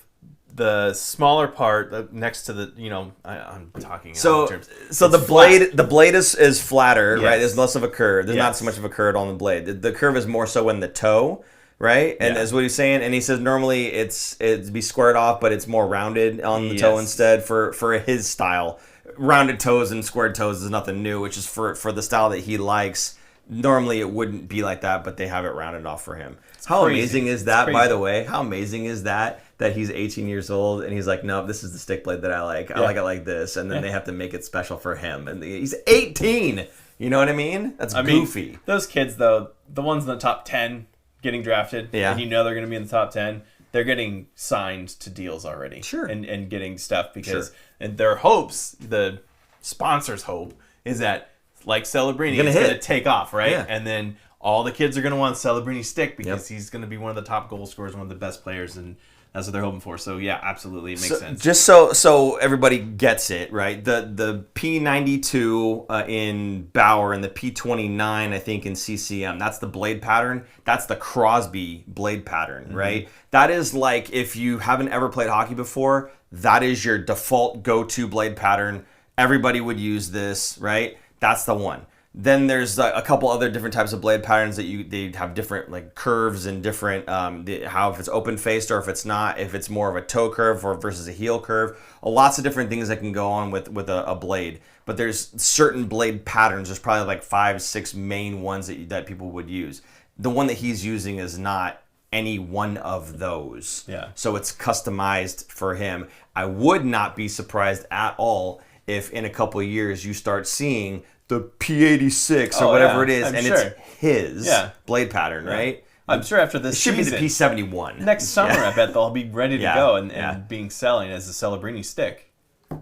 Speaker 2: the smaller part next to the, I'm talking
Speaker 1: so
Speaker 2: terms.
Speaker 1: So the blade is flatter,
Speaker 2: yes.
Speaker 1: Right? There's less of a curve. There's not so much of a curve on the blade. The curve is more so in the toe, right? And that's what he's saying. And he says normally it's be squared off, but it's more rounded on the toe instead for his style. Rounded toes and squared toes is nothing new, which is for the style that he likes. Normally it wouldn't be like that, but they have it rounded off for him. How amazing is that, by the way? How amazing is that he's 18 years old and he's like, no, this is the stick blade that I like. I like it like this. And then they have to make it special for him. And he's 18. You know what I mean? That's goofy.
Speaker 2: Those kids, though, the ones in the top 10 getting drafted, and they're going to be in the top 10, they're getting signed to deals already.
Speaker 1: Sure.
Speaker 2: And getting stuff because and their hopes, the sponsors' hope, is that, like Celebrini, it's going to take off, right? Yeah. And then all the kids are going to want Celebrini's stick because he's going to be one of the top goal scorers, one of the best players, and that's what they're hoping for. So, yeah, absolutely. It makes sense.
Speaker 1: Just so everybody gets it, right? The P92 in Bauer and the P29, I think, in CCM, that's the blade pattern. That's the Crosby blade pattern, right? That is like, if you haven't ever played hockey before, that is your default go-to blade pattern. Everybody would use this, right? That's the one. Then there's a couple other different types of blade patterns that they have different like curves and different how if it's open faced or if it's not, if it's more of a toe curve or versus a heel curve. Lots of different things that can go on with a blade. But there's certain blade patterns. There's probably like 5-6 main ones that people would use. The one that he's using is not any one of those.
Speaker 2: Yeah.
Speaker 1: So it's customized for him. I would not be surprised at all if in a couple of years you start seeing the P86 or whatever it is, it's his blade pattern, right?
Speaker 2: I'm sure after this
Speaker 1: season, it should be the P71.
Speaker 2: Next summer, I bet they'll be ready to go and being selling as a Celebrini stick.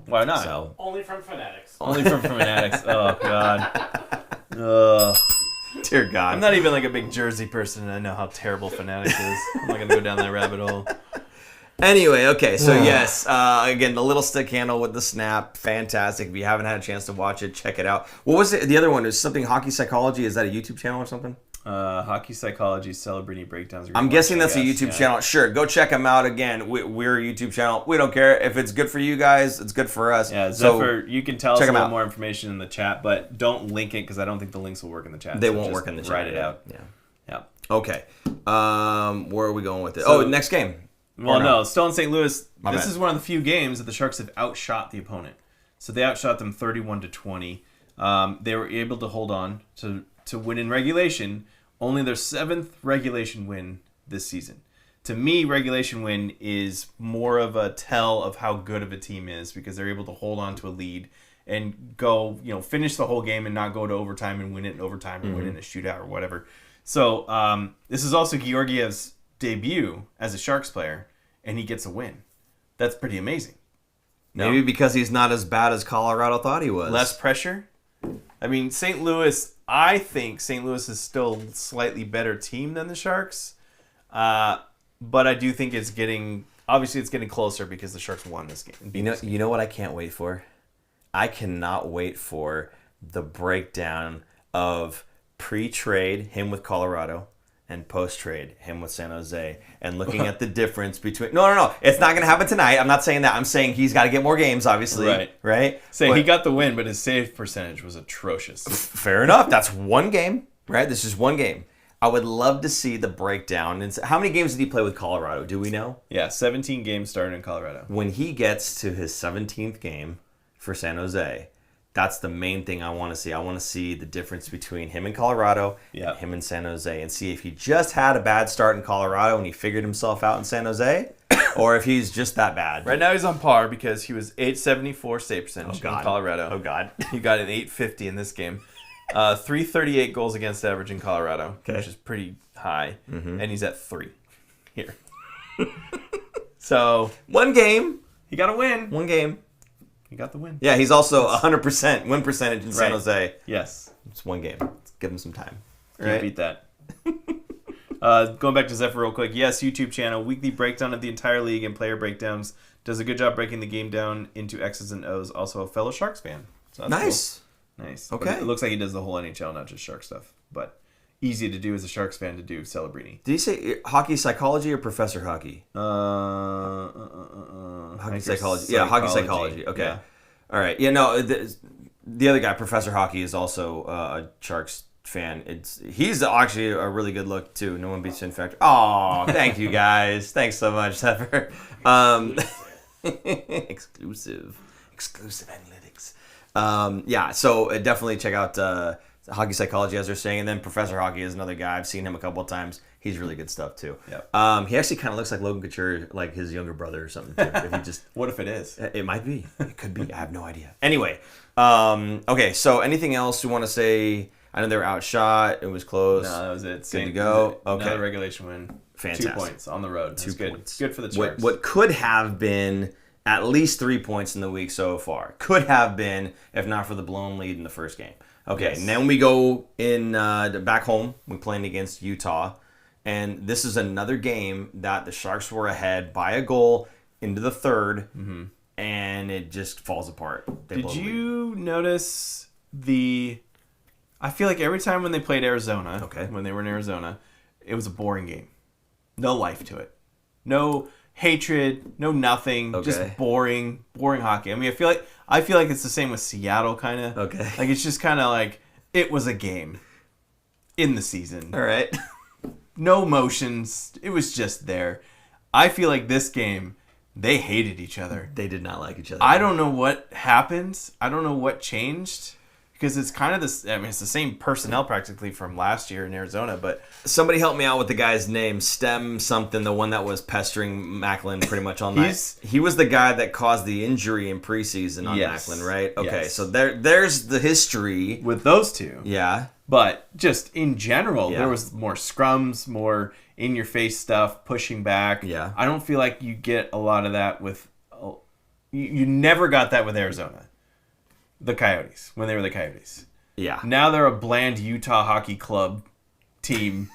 Speaker 2: Why not?
Speaker 3: Only from Fanatics.
Speaker 2: Only from Fanatics. Oh, God.
Speaker 1: Dear God.
Speaker 2: I'm not even like a big jersey person, and I know how terrible Fanatics is. I'm not going to go down that rabbit hole.
Speaker 1: Anyway, okay, so yes, again, the little stick handle with the snap, fantastic. If you haven't had a chance to watch it, check it out. What was it? The other one was something Hockey Psychology. Is that a YouTube channel or something?
Speaker 2: Hockey Psychology Celebrini Breakdowns.
Speaker 1: I'm guessing that's a YouTube channel. Sure, go check them out. Again, we're a YouTube channel. We don't care. If it's good for you guys, it's good for us.
Speaker 2: Yeah, Zephyr, you can tell us a little more information in the chat, but don't link it because I don't think the links will work in the chat.
Speaker 1: They won't work in the chat.
Speaker 2: Write it out.
Speaker 1: Yeah. Okay. Where are we going with it? So, next game.
Speaker 2: Well, no, still in St. Louis. This is one of the few games that the Sharks have outshot the opponent. So they outshot them 31-20. They were able to hold on to win in regulation. Only their 7th regulation win this season. To me, regulation win is more of a tell of how good of a team is because they're able to hold on to a lead and go, finish the whole game and not go to overtime and win it in overtime or win it in a shootout or whatever. So this is also Georgiev's debut as a Sharks player, and he gets a win. That's pretty amazing.
Speaker 1: Maybe because he's not as bad as Colorado thought he was.
Speaker 2: Less pressure. I mean, St. Louis, I think St. Louis is still a slightly better team than the Sharks. But I do think it's getting closer because the Sharks won this game.
Speaker 1: You know what I can't wait for? I cannot wait for the breakdown of pre-trade, him with Colorado, and post-trade, him with San Jose, and looking at the difference between... No. It's not going to happen tonight. I'm not saying that. I'm saying he's got to get more games, obviously. Right?
Speaker 2: He got the win, but his save percentage was atrocious.
Speaker 1: Fair enough. That's one game, right? This is one game. I would love to see the breakdown. And how many games did he play with Colorado? Do we know?
Speaker 2: Yeah, 17 games started in Colorado.
Speaker 1: When he gets to his 17th game for San Jose... That's the main thing I want to see. I want to see the difference between him and Colorado and him and San Jose and see if he just had a bad start in Colorado and he figured himself out in San Jose or if he's just that bad.
Speaker 2: Right now he's on par because he was 874 save percentage in Colorado.
Speaker 1: Oh, God.
Speaker 2: He got an 850 in this game. 338 goals against average in Colorado, which is pretty high. Mm-hmm. And he's at 3 here. So,
Speaker 1: one game.
Speaker 2: He got a win.
Speaker 1: One game.
Speaker 2: He got the win.
Speaker 1: Yeah, he's also 100% win percentage in San Jose.
Speaker 2: Yes.
Speaker 1: It's one game. Let's give him some time.
Speaker 2: Can't beat that. Going back to Zephyr real quick. Yes, YouTube channel. Weekly breakdown of the entire league and player breakdowns. Does a good job breaking the game down into X's and O's. Also a fellow Sharks fan. So that's cool. Nice. Okay. But it looks like he does the whole NHL, not just Shark stuff. But easy to do as a Sharks fan to do Celebrini.
Speaker 1: Did he say Hockey Psychology or Professor Hockey? Hockey Psychology. Yeah, Hockey Psychology. Okay. Yeah. All right. Yeah, no, the other guy, Professor Hockey, is also a Sharks fan. He's actually a really good look, too. No one beats Fin Factor. Oh, thank you, guys. Thanks so much, Zephyr. Exclusive analytics. Yeah, so definitely check out Hockey Psychology, as they're saying. And then Professor Hockey is another guy. I've seen him a couple of times. He's really good stuff, too. Yep. He actually kind of looks like Logan Couture, like his younger brother or something, too. If he just...
Speaker 2: What if it is?
Speaker 1: It might be. It could be. I have no idea. Anyway. Okay, so anything else you want to say? I know they were outshot. It was close.
Speaker 2: No, that was it.
Speaker 1: Good to go. Okay.
Speaker 2: Another regulation win.
Speaker 1: Fantastic.
Speaker 2: 2 points on the road. That's
Speaker 1: 2 points.
Speaker 2: Good for the Sharks.
Speaker 1: What could have been at least 3 points in the week so far. Could have been, if not for the blown lead in the first game. Okay, yes. And then we go in back home. We're playing against Utah. And this is another game that the Sharks were ahead by a goal into the third, and it just falls apart.
Speaker 2: Did you notice I feel like every time when they played Arizona, when they were in Arizona, it was a boring game. No life to it. No hatred, no nothing, just boring hockey. I mean, I feel like it's the same with Seattle, kind of.
Speaker 1: Okay.
Speaker 2: Like, it's just kind of like, it was a game in the season.
Speaker 1: All right.
Speaker 2: No emotions. It was just there. I feel like this game, they hated each other.
Speaker 1: They did not like each other.
Speaker 2: I don't know what happened. I don't know what changed. Because it's kind of this. I mean, it's the same personnel practically from last year in Arizona. But
Speaker 1: somebody help me out with the guy's name. Stem something. The one that was pestering Macklin pretty much all night. He was the guy that caused the injury in preseason on Macklin, right? Okay, so there's the history
Speaker 2: with those two.
Speaker 1: Yeah,
Speaker 2: but just in general, there was more scrums, more in-your-face stuff, pushing back.
Speaker 1: Yeah,
Speaker 2: I don't feel like you get a lot of that with. You never got that with Arizona. The Coyotes, when they were the Coyotes.
Speaker 1: Yeah.
Speaker 2: Now they're a bland Utah Hockey Club team,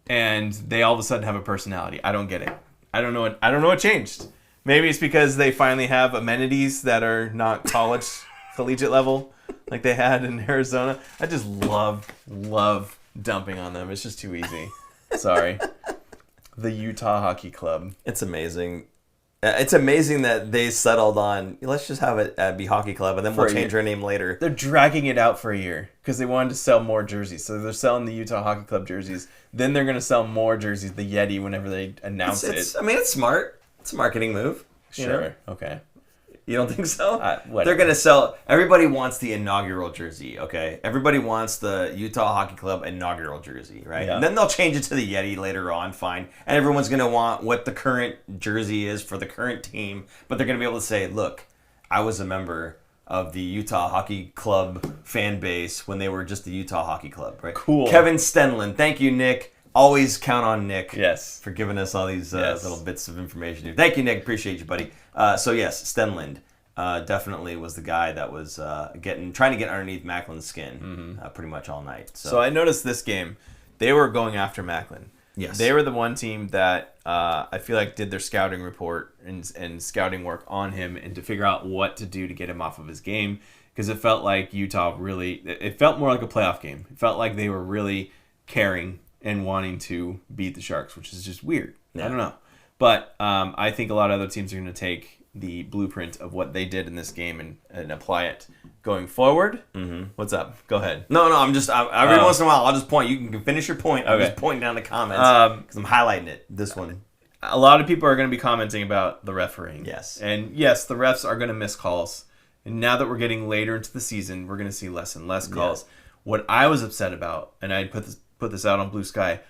Speaker 2: and they all of a sudden have a personality. I don't get it. I don't know what changed. Maybe it's because they finally have amenities that are not college collegiate level like they had in Arizona. I just love dumping on them. It's just too easy. Sorry. The Utah Hockey Club.
Speaker 1: It's amazing. It's amazing that they settled on, let's just have it be Hockey Club, and then we'll change our name later.
Speaker 2: They're dragging it out for a year because they wanted to sell more jerseys. So they're selling the Utah Hockey Club jerseys. Then they're going to sell more jerseys, the Yeti, whenever they announce it.
Speaker 1: I mean, it's smart. It's a marketing move.
Speaker 2: Sure.
Speaker 1: You know?
Speaker 2: Okay.
Speaker 1: You don't think so?
Speaker 2: Whatever.
Speaker 1: They're going to sell... Everybody wants the inaugural jersey, okay? Everybody wants the Utah Hockey Club inaugural jersey, right?
Speaker 2: Yeah.
Speaker 1: And then they'll change it to the Yeti later on, fine. And everyone's going to want what the current jersey is for the current team. But they're going to be able to say, look, I was a member of the Utah Hockey Club fan base when they were just the Utah Hockey Club, right?
Speaker 2: Cool.
Speaker 1: Kevin Stenlin. Thank you, Nick. Always count on Nick.
Speaker 2: Yes.
Speaker 1: For giving us all these little bits of information here. Thank you, Nick. Appreciate you, buddy. So yes, Stenlund definitely was the guy that was trying to get underneath Macklin's skin pretty much all night.
Speaker 2: So I noticed this game, they were going after Macklin.
Speaker 1: Yes.
Speaker 2: They were the one team that I feel like did their scouting report and scouting work on him and to figure out what to do to get him off of his game, because it felt like Utah it felt more like a playoff game. It felt like they were really caring and wanting to beat the Sharks, which is just weird. Yeah. I don't know. But I think a lot of other teams are going to take the blueprint of what they did in this game and apply it going forward. Mm-hmm. What's up? Go ahead.
Speaker 1: No, I'm just, every once in a while, I'll just point. You can finish your point. I'm just pointing down the comments because I'm highlighting it. This one.
Speaker 2: A lot of people are going to be commenting about the refereeing.
Speaker 1: Yes.
Speaker 2: And yes, the refs are going to miss calls. And now that we're getting later into the season, we're going to see less and less calls. Yeah. What I was upset about, and I put this out on Blue Sky,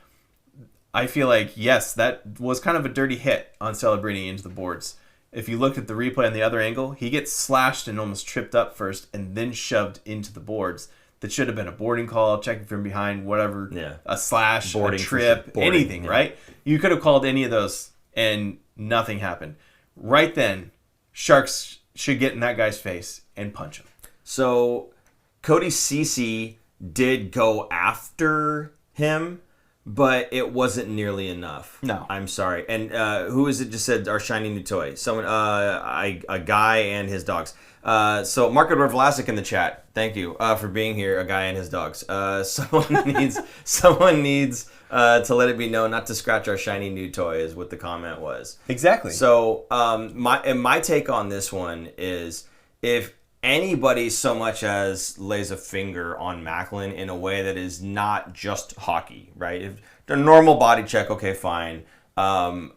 Speaker 2: I feel like, yes, that was kind of a dirty hit on Celebrini into the boards. If you looked at the replay on the other angle, he gets slashed and almost tripped up first and then shoved into the boards. That should have been a boarding call, checking from behind, whatever, a slash, boarding, a trip, anything, right? You could have called any of those and nothing happened. Right then, Sharks should get in that guy's face and punch him.
Speaker 1: So Cody Ceci did go after him, but it wasn't nearly enough.
Speaker 2: No.
Speaker 1: I'm sorry. And who is it just said our shiny new toy? Someone, a guy and his dogs. So Mark Edward Vlasic in the chat. Thank you for being here, a guy and his dogs. Someone needs to let it be known not to scratch our shiny new toy is what the comment was.
Speaker 2: Exactly.
Speaker 1: So my take on this one is, if anybody so much as lays a finger on Macklin in a way that is not just hockey, right? If the normal body check, okay, fine. Shoving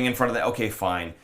Speaker 1: in front of that, okay, fine.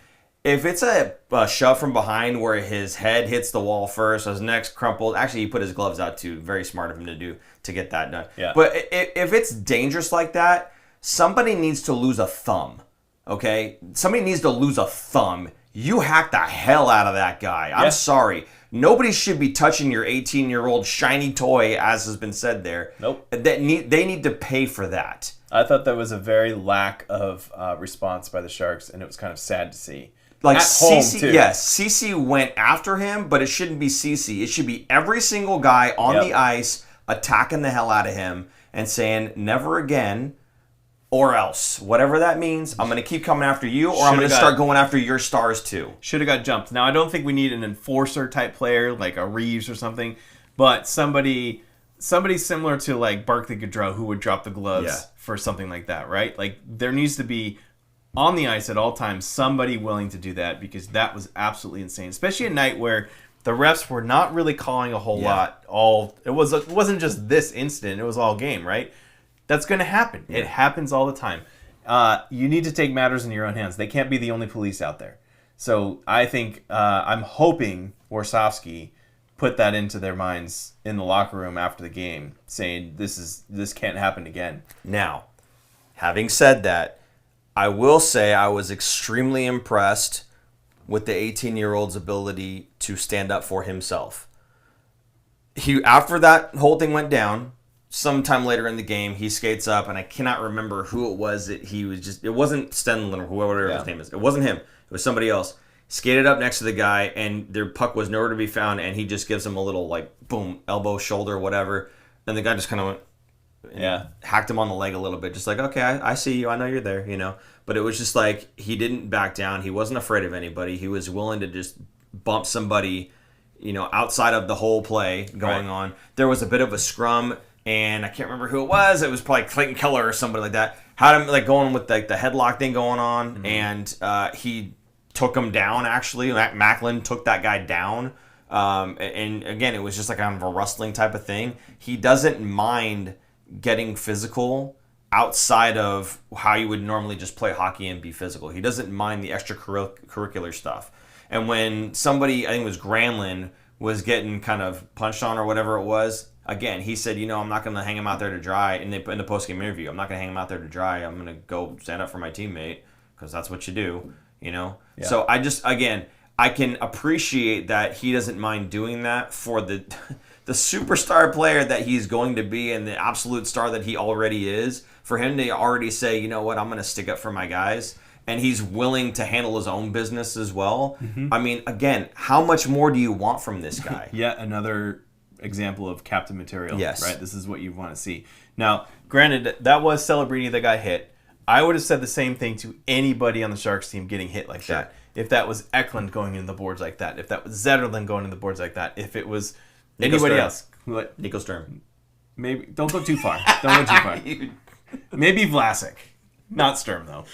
Speaker 1: If it's a shove from behind where his head hits the wall first, his neck's crumpled. Actually, he put his gloves out too. Very smart of him to get that done.
Speaker 2: Yeah.
Speaker 1: But if it's dangerous like that, somebody needs to lose a thumb. Okay, somebody needs to lose a thumb. You hacked the hell out of that guy. I'm sorry. Nobody should be touching your 18-year-old shiny toy, as has been said there.
Speaker 2: Nope.
Speaker 1: They need to pay for that.
Speaker 2: I thought that was a very lack of response by the Sharks, and it was kind of sad to see.
Speaker 1: Like
Speaker 2: at home, too.
Speaker 1: Yes, Ceci went after him, but it shouldn't be Ceci. It should be every single guy on the ice attacking the hell out of him and saying, never again, or else. Whatever that means, I'm going to keep coming after you, or I'm going to start going after your stars too.
Speaker 2: Should have got jumped. Now, I don't think we need an enforcer type player like a Reeves or something, but somebody similar to like Barclay Goodrow who would drop the gloves for something like that, right? Like there needs to be on the ice at all times somebody willing to do that, because that was absolutely insane, especially a night where the refs were not really calling a whole lot. It wasn't just this incident; it was all game, right? That's going to happen. Yeah. It happens all the time. You need to take matters in your own hands. They can't be the only police out there. So I think I'm hoping Warsofsky put that into their minds in the locker room after the game, saying this can't happen again.
Speaker 1: Now, having said that, I will say I was extremely impressed with the 18-year-old's ability to stand up for himself. After that whole thing went down, sometime later in the game, he skates up, and I cannot remember who it was that he was just... It wasn't Stenlund or whoever his name is. It wasn't him. It was somebody else. skated up next to the guy, and their puck was nowhere to be found, and he just gives him a little, like, boom, elbow, shoulder, whatever. And the guy just kind of went, hacked him on the leg a little bit, just like, okay, I see you, I know you're there, you know. But it was just like, he didn't back down. He wasn't afraid of anybody. He was willing to just bump somebody, you know, outside of the whole play going on. There was a bit of a scrum, and I can't remember who it was. It was probably Clayton Keller or somebody like that. Had him like going with like the headlock thing going on, and he took him down. Actually, Macklin took that guy down. And again, it was just like kind of a wrestling type of thing. He doesn't mind getting physical outside of how you would normally just play hockey and be physical. He doesn't mind the extracurricular stuff. And when somebody, I think it was Granlund, was getting kind of punched on or whatever it was, again, he said, you know, I'm not going to hang him out there to dry. In the post-game interview, I'm not going to hang him out there to dry. I'm going to go stand up for my teammate because that's what you do, you know? Yeah. So I just, again, I can appreciate that he doesn't mind doing that for the superstar player that he's going to be and the absolute star that he already is. For him to already say, you know what, I'm going to stick up for my guys. And he's willing to handle his own business as well. I mean, again, how much more do you want from this guy?
Speaker 2: Yet another example of captain material.
Speaker 1: Yes.
Speaker 2: Right? This is what you want to see. Now, granted, that was Celebrini that got hit. I would have said the same thing to anybody on the Sharks team getting hit like that. If that was Eklund going into the boards like that. If that was Zetterlund going into the boards like that. If it was anybody else. What?
Speaker 1: Nico Sturm.
Speaker 2: Maybe. Don't go too far. Don't go too far. Maybe Vlasic. Not Sturm, though.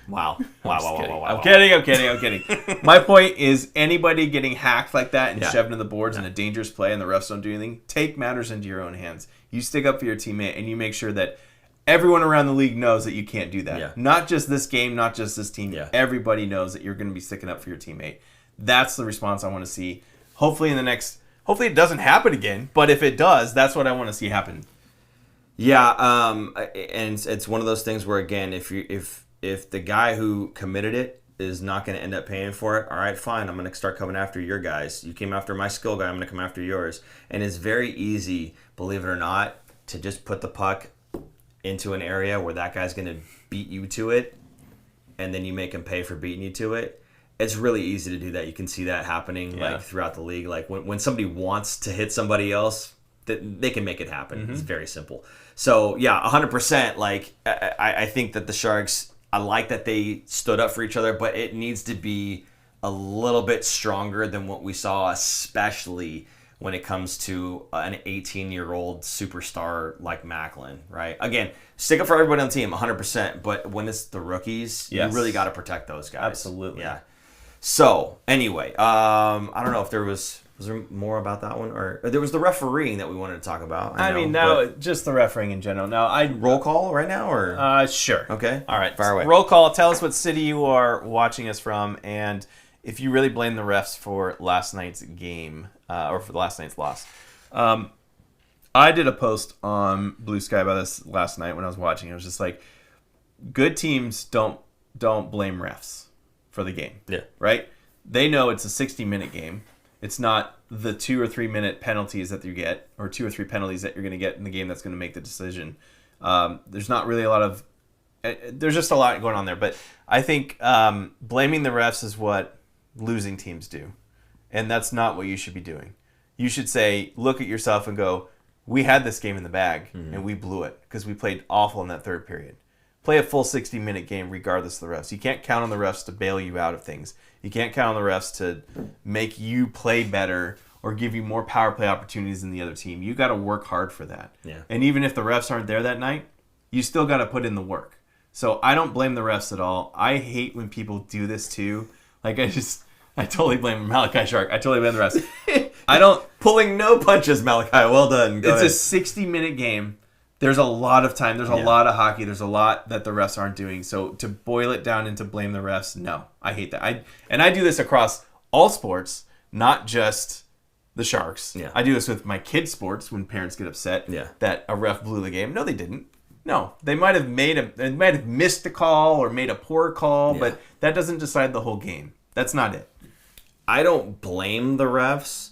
Speaker 1: Wow.
Speaker 2: I'm kidding. My point is, anybody getting hacked like that and shoved into the boards in a dangerous play and the refs don't do anything, take matters into your own hands. You stick up for your teammate and you make sure that everyone around the league knows that you can't do that.
Speaker 1: Yeah.
Speaker 2: Not just this game, not just this team.
Speaker 1: Yeah.
Speaker 2: Everybody knows that you're going to be sticking up for your teammate. That's the response I want to see. Hopefully it doesn't happen again, but if it does, that's what I want to see happen.
Speaker 1: Yeah, and it's one of those things where, again, if the guy who committed it is not going to end up paying for it, all right, fine, I'm going to start coming after your guys. You came after my skill guy, I'm going to come after yours. And it's very easy, believe it or not, to just put the puck into an area where that guy's going to beat you to it, and then you make him pay for beating you to it. It's really easy to do that. You can see that happening like throughout the league. Like when somebody wants to hit somebody else, they can make it happen. It's very simple. So, yeah, 100%. Like, I think that the Sharks, I like that they stood up for each other, but it needs to be a little bit stronger than what we saw, especially when it comes to an 18-year-old superstar like Macklin, right? Again, stick up for everybody on the team, 100%, but when it's the rookies, you really got to protect those guys.
Speaker 2: Absolutely.
Speaker 1: Yeah. So, anyway, I don't know if there was there more about that one? Or there was the refereeing that we wanted to talk about.
Speaker 2: I mean, just the refereeing in general. Now,
Speaker 1: roll call right now, or
Speaker 2: sure.
Speaker 1: Okay.
Speaker 2: All right.
Speaker 1: Fire away.
Speaker 2: Roll call. Tell us what city you are watching us from, and if you really blame the refs for last night's game or for last night's loss. I did a post on Blue Sky about this last night when I was watching. It was just like, good teams don't blame refs for the game.
Speaker 1: Yeah.
Speaker 2: Right? They know it's a 60-minute game. It's not the 2 or 3 minute penalties that you get, or 2 or 3 penalties that you're going to get in the game that's going to make the decision. There's not really a lot of... There's just a lot going on there. But I think blaming the refs is what losing teams do. And that's not what you should be doing. You should say, look at yourself and go, we had this game in the bag, and we blew it because we played awful in that third period. Play a full 60-minute game regardless of the refs. You can't count on the refs to bail you out of things. You can't count on the refs to make you play better or give you more power play opportunities than the other team. You got to work hard for that. Yeah. And even if the refs aren't there that night, you still got to put in the work. So I don't blame the refs at all. I hate when people do this too. Like I totally blame Malachi Shark. I totally blame the refs. I don't...
Speaker 1: Pulling no punches, Malachi. Well done.
Speaker 2: It's a 60-minute game. There's a lot of time. There's a lot of hockey. There's a lot that the refs aren't doing. So to boil it down and to blame the refs, no. I hate that. I do this across all sports, not just the Sharks.
Speaker 1: Yeah.
Speaker 2: I do this with my kids' sports when parents get upset that a ref blew the game. No, they didn't. No. They might have missed a call or made a poor call, but that doesn't decide the whole game. That's not it.
Speaker 1: I don't blame the refs,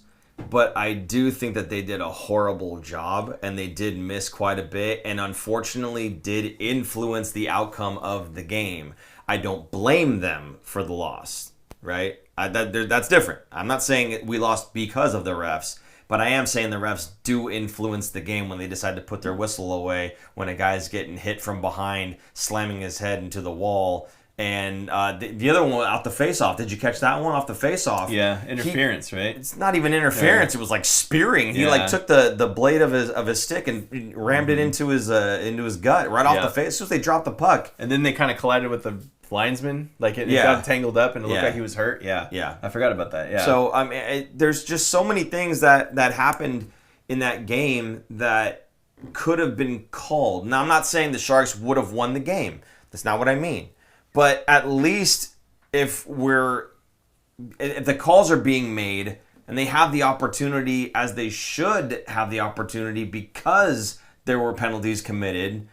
Speaker 1: but I do think that they did a horrible job, and they did miss quite a bit, and unfortunately did influence the outcome of the game. I don't blame them for the loss, right? That's different. I'm not saying we lost because of the refs, but I am saying the refs do influence the game when they decide to put their whistle away when a guy's getting hit from behind, slamming his head into the wall. And the other one off the face-off. Did you catch that one off the face-off?
Speaker 2: Yeah, interference, right?
Speaker 1: It's not even interference. It was like spearing. He took the blade of his stick and rammed it into his gut right off the face. As soon as they dropped the puck,
Speaker 2: and then they kind of collided with the linesman. Like it got tangled up and it looked like he was hurt. Yeah. I forgot about that. Yeah.
Speaker 1: So there's just so many things that happened in that game that could have been called. Now I'm not saying the Sharks would have won the game. That's not what I mean. But at least if the calls are being made and they have the opportunity, as they should have the opportunity because there were penalties committed,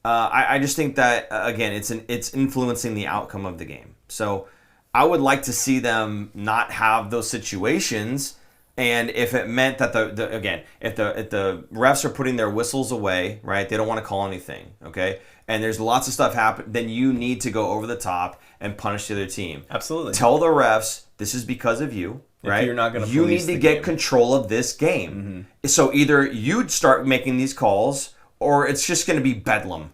Speaker 1: I just think that, again, it's influencing the outcome of the game. So I would like to see them not have those situations. And if it meant that if the refs are putting their whistles away, right, they don't want to call anything, okay, and there's lots of stuff happen, then you need to go over the top and punish the other team.
Speaker 2: Absolutely.
Speaker 1: Tell the refs this is because of you, right?
Speaker 2: If you're not going to,
Speaker 1: you need to get control of this game. Mm-hmm. So either you'd start making these calls, or it's just going to be bedlam,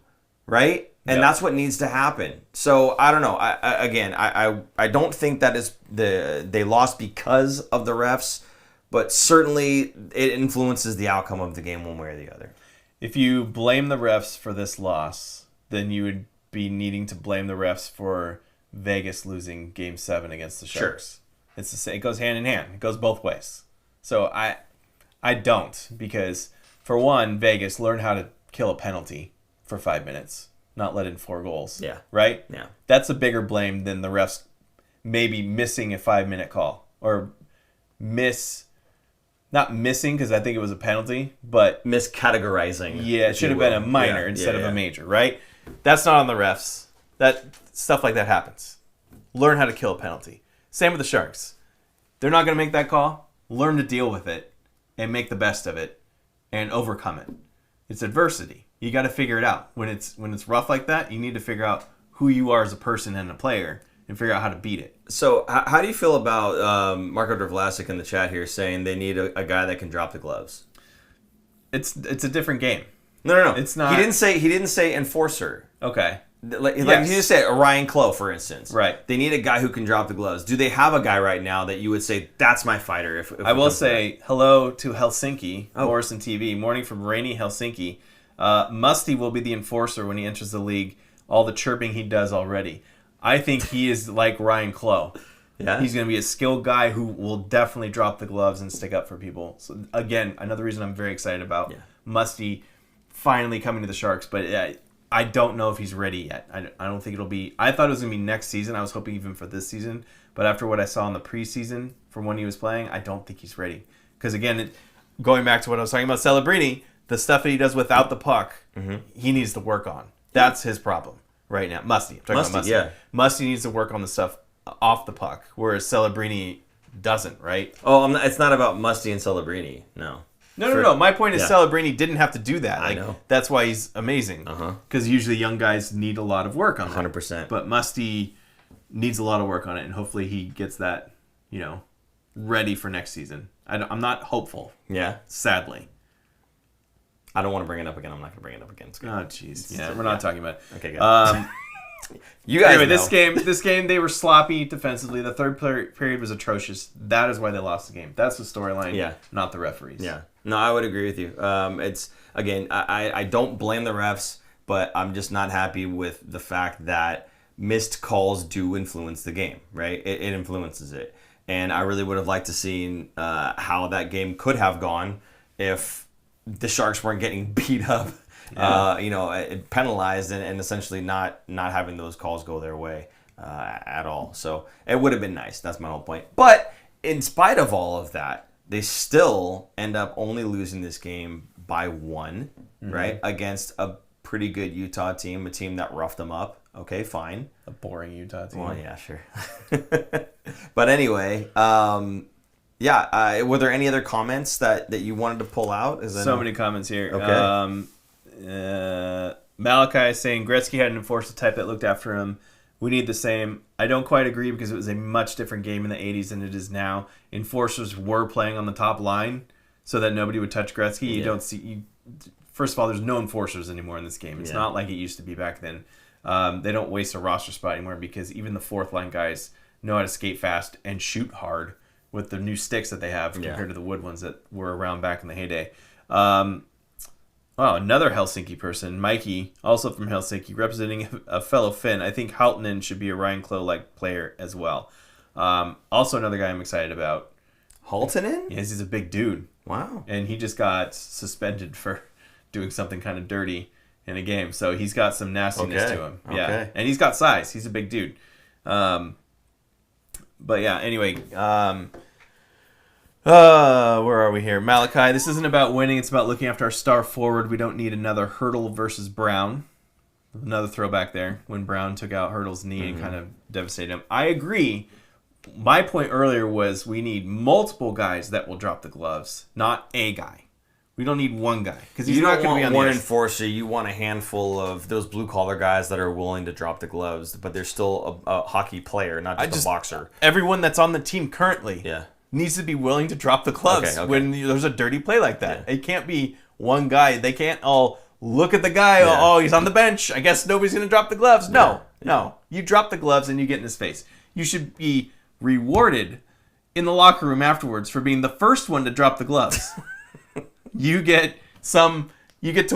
Speaker 1: right? And that's what needs to happen. So I don't know. I don't think that is they lost because of the refs. But certainly, it influences the outcome of the game one way or the other.
Speaker 2: If you blame the refs for this loss, then you would be needing to blame the refs for Vegas losing Game 7 against the Sharks. Sure. It's the same. It goes hand in hand. It goes both ways. So I don't, because for one, Vegas learned how to kill a penalty for 5 minutes, not let in 4 goals.
Speaker 1: Yeah.
Speaker 2: Right?
Speaker 1: Yeah.
Speaker 2: That's a bigger blame than the refs maybe missing a 5-minute call or not missing, because I think it was a penalty, but
Speaker 1: miscategorizing.
Speaker 2: Yeah, it should have been a minor instead of a major, right? That's not on the refs. That stuff like that happens. Learn how to kill a penalty. Same with the Sharks. They're not going to make that call. Learn to deal with it and make the best of it and overcome it. It's adversity. You got to figure it out. When it's rough like that, you need to figure out who you are as a person and a player and figure out how to beat it.
Speaker 1: So how do you feel about Marco Drvlasik in the chat here saying they need a guy that can drop the gloves?
Speaker 2: It's a different game.
Speaker 1: No.
Speaker 2: It's not.
Speaker 1: He didn't say enforcer.
Speaker 2: Okay.
Speaker 1: Like he just said Ryan Clough, for instance.
Speaker 2: Right.
Speaker 1: They need a guy who can drop the gloves. Do they have a guy right now that you would say that's my fighter? If
Speaker 2: I will say hello to Helsinki, Morrison TV, morning from rainy Helsinki. Musty will be the enforcer when he enters the league. All the chirping he does already. I think he is like Ryan Clough.
Speaker 1: Yeah.
Speaker 2: He's going to be a skilled guy who will definitely drop the gloves and stick up for people. So again, another reason I'm very excited about Musty finally coming to the Sharks. But I don't know if he's ready yet. I don't think it'll be. I thought it was going to be next season. I was hoping even for this season. But after what I saw in the preseason from when he was playing, I don't think he's ready. Because again, going back to what I was talking about, Celebrini, the stuff that he does without the puck, he needs to work on. That's his problem right now. Musty. I'm talking about Musty.
Speaker 1: Yeah.
Speaker 2: Musty needs to work on the stuff off the puck, whereas Celebrini doesn't, right?
Speaker 1: Oh, it's not about Musty and Celebrini. No.
Speaker 2: No. My point is Celebrini didn't have to do that.
Speaker 1: I know.
Speaker 2: That's why he's amazing. Because usually young guys need a lot of work on that.
Speaker 1: 100%.
Speaker 2: But Musty needs a lot of work on it, and hopefully he gets that, ready for next season. I'm not hopeful.
Speaker 1: Yeah.
Speaker 2: Sadly.
Speaker 1: I don't want to bring it up again. I'm not going to bring it up again.
Speaker 2: Oh, jeez. Yeah, we're not talking about it.
Speaker 1: Okay, good. You guys
Speaker 2: anyway,
Speaker 1: know.
Speaker 2: this game, they were sloppy defensively. The third period was atrocious. That is why they lost the game. That's the storyline, not the referees.
Speaker 1: Yeah. No, I would agree with you. It's, again, I don't blame the refs, but I'm just not happy with the fact that missed calls do influence the game, right? It influences it. And I really would have liked to see how that game could have gone if the Sharks weren't getting beat up, penalized, and essentially not having those calls go their way at all. So it would have been nice. That's my whole point. But in spite of all of that, they still end up only losing this game by 1, right? Against a pretty good Utah team, a team that roughed them up. Okay, fine.
Speaker 2: A boring Utah team.
Speaker 1: Well, yeah, sure. But anyway, were there any other comments that you wanted to pull out?
Speaker 2: Many comments here.
Speaker 1: Okay.
Speaker 2: Malachi is saying Gretzky had an enforcer type that looked after him We need the same. I don't quite agree because it was a much different game in the 80s than it is now. Enforcers were playing on the top line so that nobody would touch Gretzky. You don't see... First of all, there's no enforcers anymore in this game. It's not like it used to be back then. They don't waste a roster spot anymore because even the fourth line guys know how to skate fast and shoot hard with the new sticks that they have compared to the wood ones that were around back in the heyday. Another Helsinki person, Mikey, also from Helsinki, representing a fellow Finn. I think Halttunen should be a Ryan Clough-like player as well. Also another guy I'm excited about.
Speaker 1: Halttunen?
Speaker 2: Yes, he's a big dude.
Speaker 1: Wow.
Speaker 2: And he just got suspended for doing something kind of dirty in a game. So he's got some nastiness to him. Yeah.
Speaker 1: Okay.
Speaker 2: And he's got size. He's a big dude. But yeah, anyway, where are we here? Malachi, this isn't about winning. It's about looking after our star forward. We don't need another Hurdle versus Brown. Another throwback there when Brown took out Hurdle's knee and kind of devastated him. I agree. My point earlier was we need multiple guys that will drop the gloves, not a guy. We don't need one guy because he's not going to be on
Speaker 1: one
Speaker 2: the ice.
Speaker 1: enforcer. You want a handful of those blue collar guys that are willing to drop the gloves, but they're still a hockey player, not just a boxer.
Speaker 2: Everyone that's on the team currently needs to be willing to drop the gloves when there's a dirty play like that. It can't be one guy. They can't all look at the guy. Oh, he's on the bench. I guess nobody's going to drop the gloves. No. You drop the gloves and you get in his face. You should be rewarded in the locker room afterwards for being the first one to drop the gloves. You get to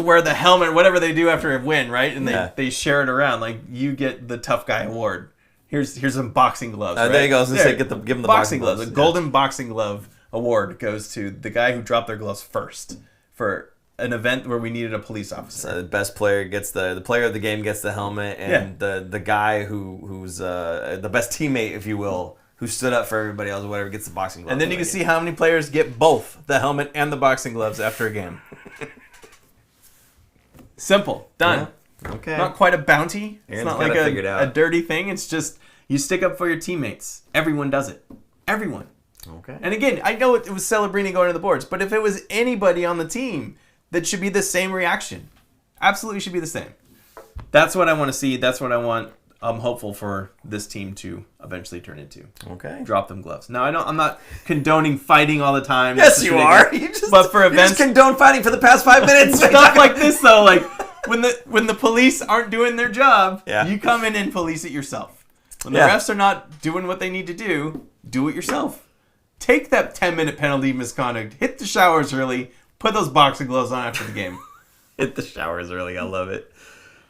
Speaker 2: wear the helmet, whatever they do after a win, right? And they share it around. Like, you get the tough guy award. Here's some boxing gloves. Right?
Speaker 1: There you go. I was gonna say, give them the boxing gloves.
Speaker 2: The golden boxing glove award goes to the guy who dropped their gloves first for an event where we needed a police officer.
Speaker 1: So the best player gets the player of the game gets the helmet, and the guy who's the best teammate, if you will, who stood up for everybody else or whatever, gets the boxing gloves.
Speaker 2: And then you can see how many players get both the helmet and the boxing gloves after a game. Simple. Done.
Speaker 1: Yeah. Okay.
Speaker 2: Not quite a bounty. It's not like a dirty thing. It's just you stick up for your teammates. Everyone does it. Everyone.
Speaker 1: Okay.
Speaker 2: And again, I know it was Celebrini going to the boards, but if it was anybody on the team, that should be the same reaction. Absolutely should be the same. That's what I want to see. That's what I want. I'm hopeful for this team to eventually turn into.
Speaker 1: Okay.
Speaker 2: Drop them gloves. Now, I'm not condoning fighting all the time.
Speaker 1: Yes, you are.
Speaker 2: But for events,
Speaker 1: you just condone fighting for the past 5 minutes.
Speaker 2: Stuff like this, though, like when the police aren't doing their job, you come in and police it yourself. When the refs are not doing what they need to do it yourself. Take that 10-minute penalty misconduct. Hit the showers early. Put those boxing gloves on after the game.
Speaker 1: Hit the showers early. I love it.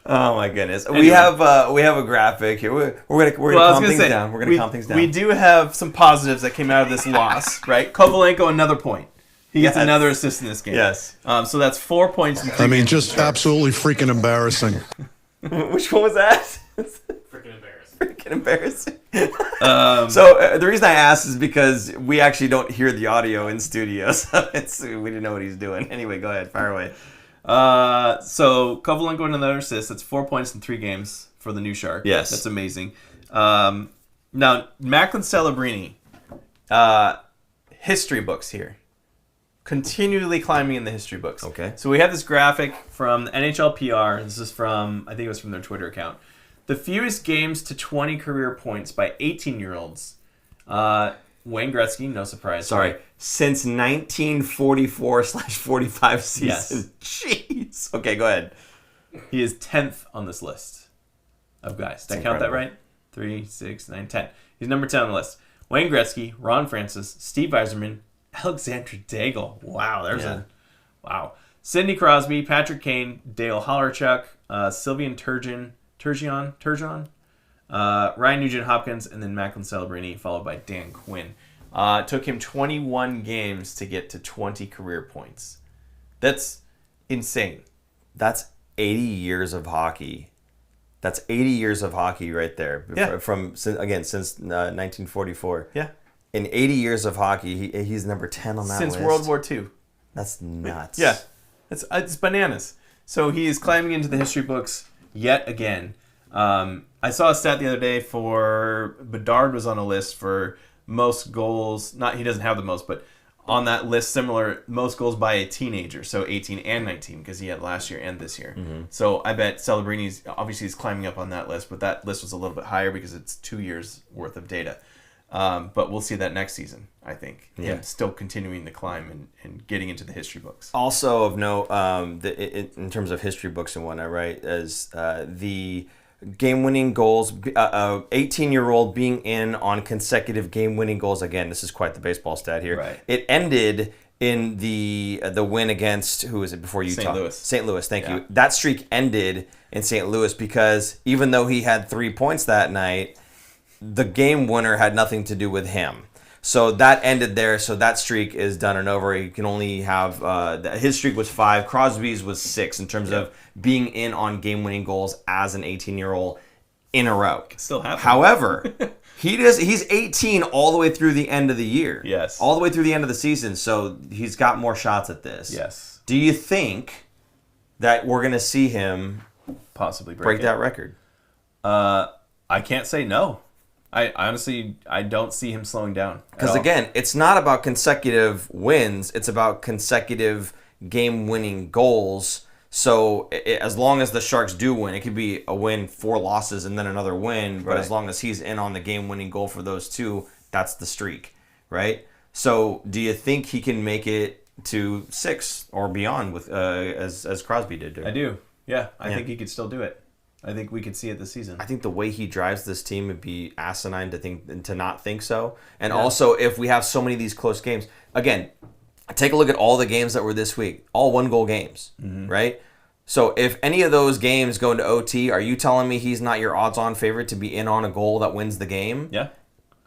Speaker 1: Oh my goodness. Anyway. We have a graphic here. We're gonna calm things down. We're gonna calm things down.
Speaker 2: We do have some positives that came out of this loss, right? Kovalenko, another point. He gets another assist in this game.
Speaker 1: Yes.
Speaker 2: So that's 4 points.
Speaker 3: Just absolutely freaking embarrassing.
Speaker 1: Which one was that?
Speaker 4: Freaking embarrassing.
Speaker 1: So the reason I asked is because we actually don't hear the audio in studio, so we didn't know what he's doing. Anyway, go ahead, fire away.
Speaker 2: So Kovalenko and another assist. That's 4 points in 3 games for the new Shark.
Speaker 1: Yes,
Speaker 2: that's amazing. Now Macklin Celebrini, history books here, continually climbing in the history books.
Speaker 1: Okay.
Speaker 2: So we have this graphic from the NHL PR. This is from, I think it was from their Twitter account. The fewest games to 20 career points by 18-year-olds. Wayne Gretzky, no surprise.
Speaker 1: Sorry, since 1944/45 season.
Speaker 2: Yes.
Speaker 1: Jeez. Okay, go ahead.
Speaker 2: He is 10th on this list of guys. Did I count that right? 3, 6, 9, 10. He's number 10 on the list. Wayne Gretzky, Ron Francis, Steve Yzerman, Alexander Daigle. Wow, wow. Sidney Crosby, Patrick Kane, Dale Hollerchuk, Sylvian Turgeon, Ryan Nugent-Hopkins, and then Macklin Celebrini, followed by Dan Quinn. Took him 21 games to get to 20 career points. That's insane.
Speaker 1: That's 80 years of hockey. That's 80 years of hockey right there.
Speaker 2: Yeah.
Speaker 1: Since 1944.
Speaker 2: Yeah.
Speaker 1: In 80 years of hockey, he's number 10 on that list.
Speaker 2: Since World War II.
Speaker 1: That's nuts.
Speaker 2: Yeah. It's bananas. So he is climbing into the history books yet again. I saw a stat the other day for Bedard was on a list for most goals. Not he doesn't have the most, but on that list, similar, most goals by a teenager, so 18 and 19, because he had last year and this year.
Speaker 1: Mm-hmm.
Speaker 2: So I bet Celebrini's, obviously he's climbing up on that list, but that list was a little bit higher because it's 2 years worth of data. But we'll see that next season, I think.
Speaker 1: Yeah.
Speaker 2: Him still continuing the climb and getting into the history books.
Speaker 1: Also of note, in terms of history books and whatnot, right, as the game-winning goals, 18-year-old being in on consecutive game-winning goals. Again, this is quite the baseball stat here.
Speaker 2: Right.
Speaker 1: It ended in the win against, who was it before Utah?
Speaker 2: St. Louis.
Speaker 1: St. Louis, thank you. That streak ended in St. Louis because even though he had 3 points that night, the game winner had nothing to do with him. So that ended there. So that streak is done and over. You can only have his streak was 5. Crosby's was 6 in terms of being in on game-winning goals as an 18-year-old in a row.
Speaker 2: Still happen.
Speaker 1: However, he's 18 all the way through the end of the year.
Speaker 2: Yes.
Speaker 1: All the way through the end of the season. So he's got more shots at this.
Speaker 2: Yes.
Speaker 1: Do you think that we're going to see him
Speaker 2: possibly
Speaker 1: break that record?
Speaker 2: I can't say no. I honestly don't see him slowing down.
Speaker 1: Because again, it's not about consecutive wins. It's about consecutive game-winning goals. So as long as the Sharks do win, it could be a win, 4 losses, and then another win. But as long as he's in on the game-winning goal for those 2, that's the streak, right? So do you think he can make it to 6 or beyond with as Crosby did?
Speaker 2: I do. Yeah, I think he could still do it. I think we could see it this season.
Speaker 1: I think the way he drives this team would be asinine to not think so. And also, if we have so many of these close games, again, take a look at all the games that were this week, all 1-goal games, right? So if any of those games go into OT, are you telling me he's not your odds-on favorite to be in on a goal that wins the game?
Speaker 2: Yeah.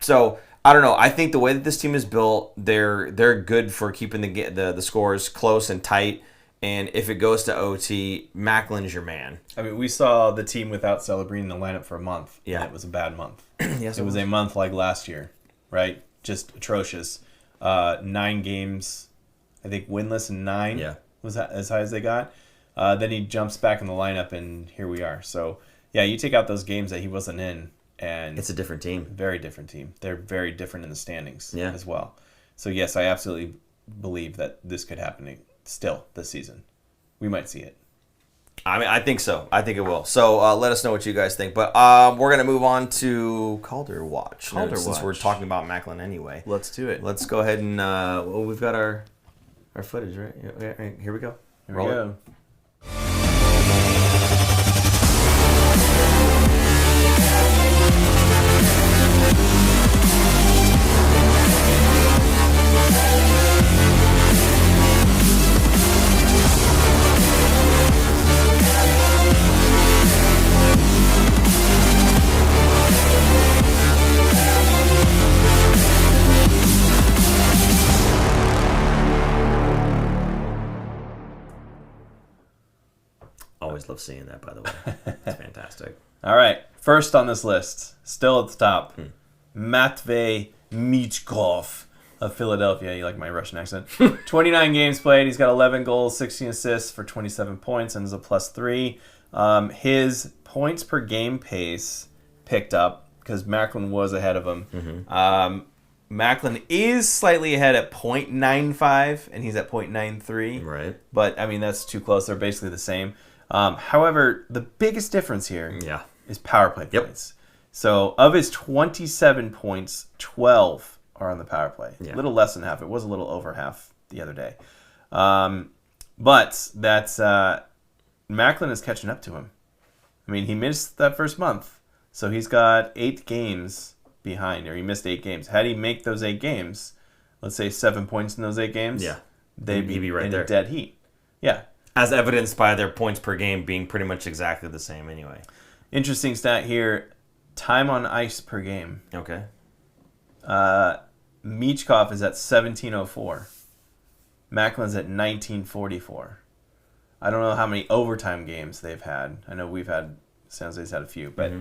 Speaker 1: So I don't know. I think the way that this team is built, they're good for keeping the scores close and tight. And if it goes to OT, Macklin's your man.
Speaker 2: I mean, we saw the team without Celebrini in the lineup for a month.
Speaker 1: Yeah.
Speaker 2: And it was a bad month.
Speaker 1: Yes,
Speaker 2: it was a month like last year, right? Just atrocious. 9 games, I think winless in 9.
Speaker 1: Yeah.
Speaker 2: Was that as high as they got? Then he jumps back in the lineup, and here we are. So, yeah, you take out those games that he wasn't in, and
Speaker 1: it's a different team.
Speaker 2: Very different team. They're very different in the standings as well. So, yes, I absolutely believe that this could happen still this season. We might see it.
Speaker 1: I mean, I think so. I think it will. So let us know what you guys think. But we're going to move on to Calder Watch. Since we're talking about Macklin anyway.
Speaker 2: Let's do it.
Speaker 1: Let's go ahead and we've got our footage, right? Yeah, here we go.
Speaker 2: Here we go.
Speaker 1: Always love seeing that, by the way. It's fantastic.
Speaker 2: All right. First on this list, still at the top, Matvei Michkov of Philadelphia. You like my Russian accent? 29 games played. He's got 11 goals, 16 assists for 27 points, and is a +3. His points per game pace picked up because Macklin was ahead of him. Macklin is slightly ahead at .95, and he's at .93.
Speaker 1: Right.
Speaker 2: But, I mean, that's too close. They're basically the same. However, the biggest difference here is power play points. So, of his 27 points, 12 are on the power play. A little less than half. It was a little over half the other day. But that's Macklin is catching up to him. I mean, he missed that first month. So, he's got 8 games behind, or he missed 8 games. Had he make those 8 games, let's say 7 points in those 8 games, they'd be right in there. Dead heat. Yeah.
Speaker 1: As evidenced by their points per game being pretty much exactly the same anyway.
Speaker 2: Interesting stat here. Time on ice per game.
Speaker 1: Okay.
Speaker 2: Michkov is at 1704. Macklin's at 1944. I don't know how many overtime games they've had. I know we've had, San Jose's had a few, but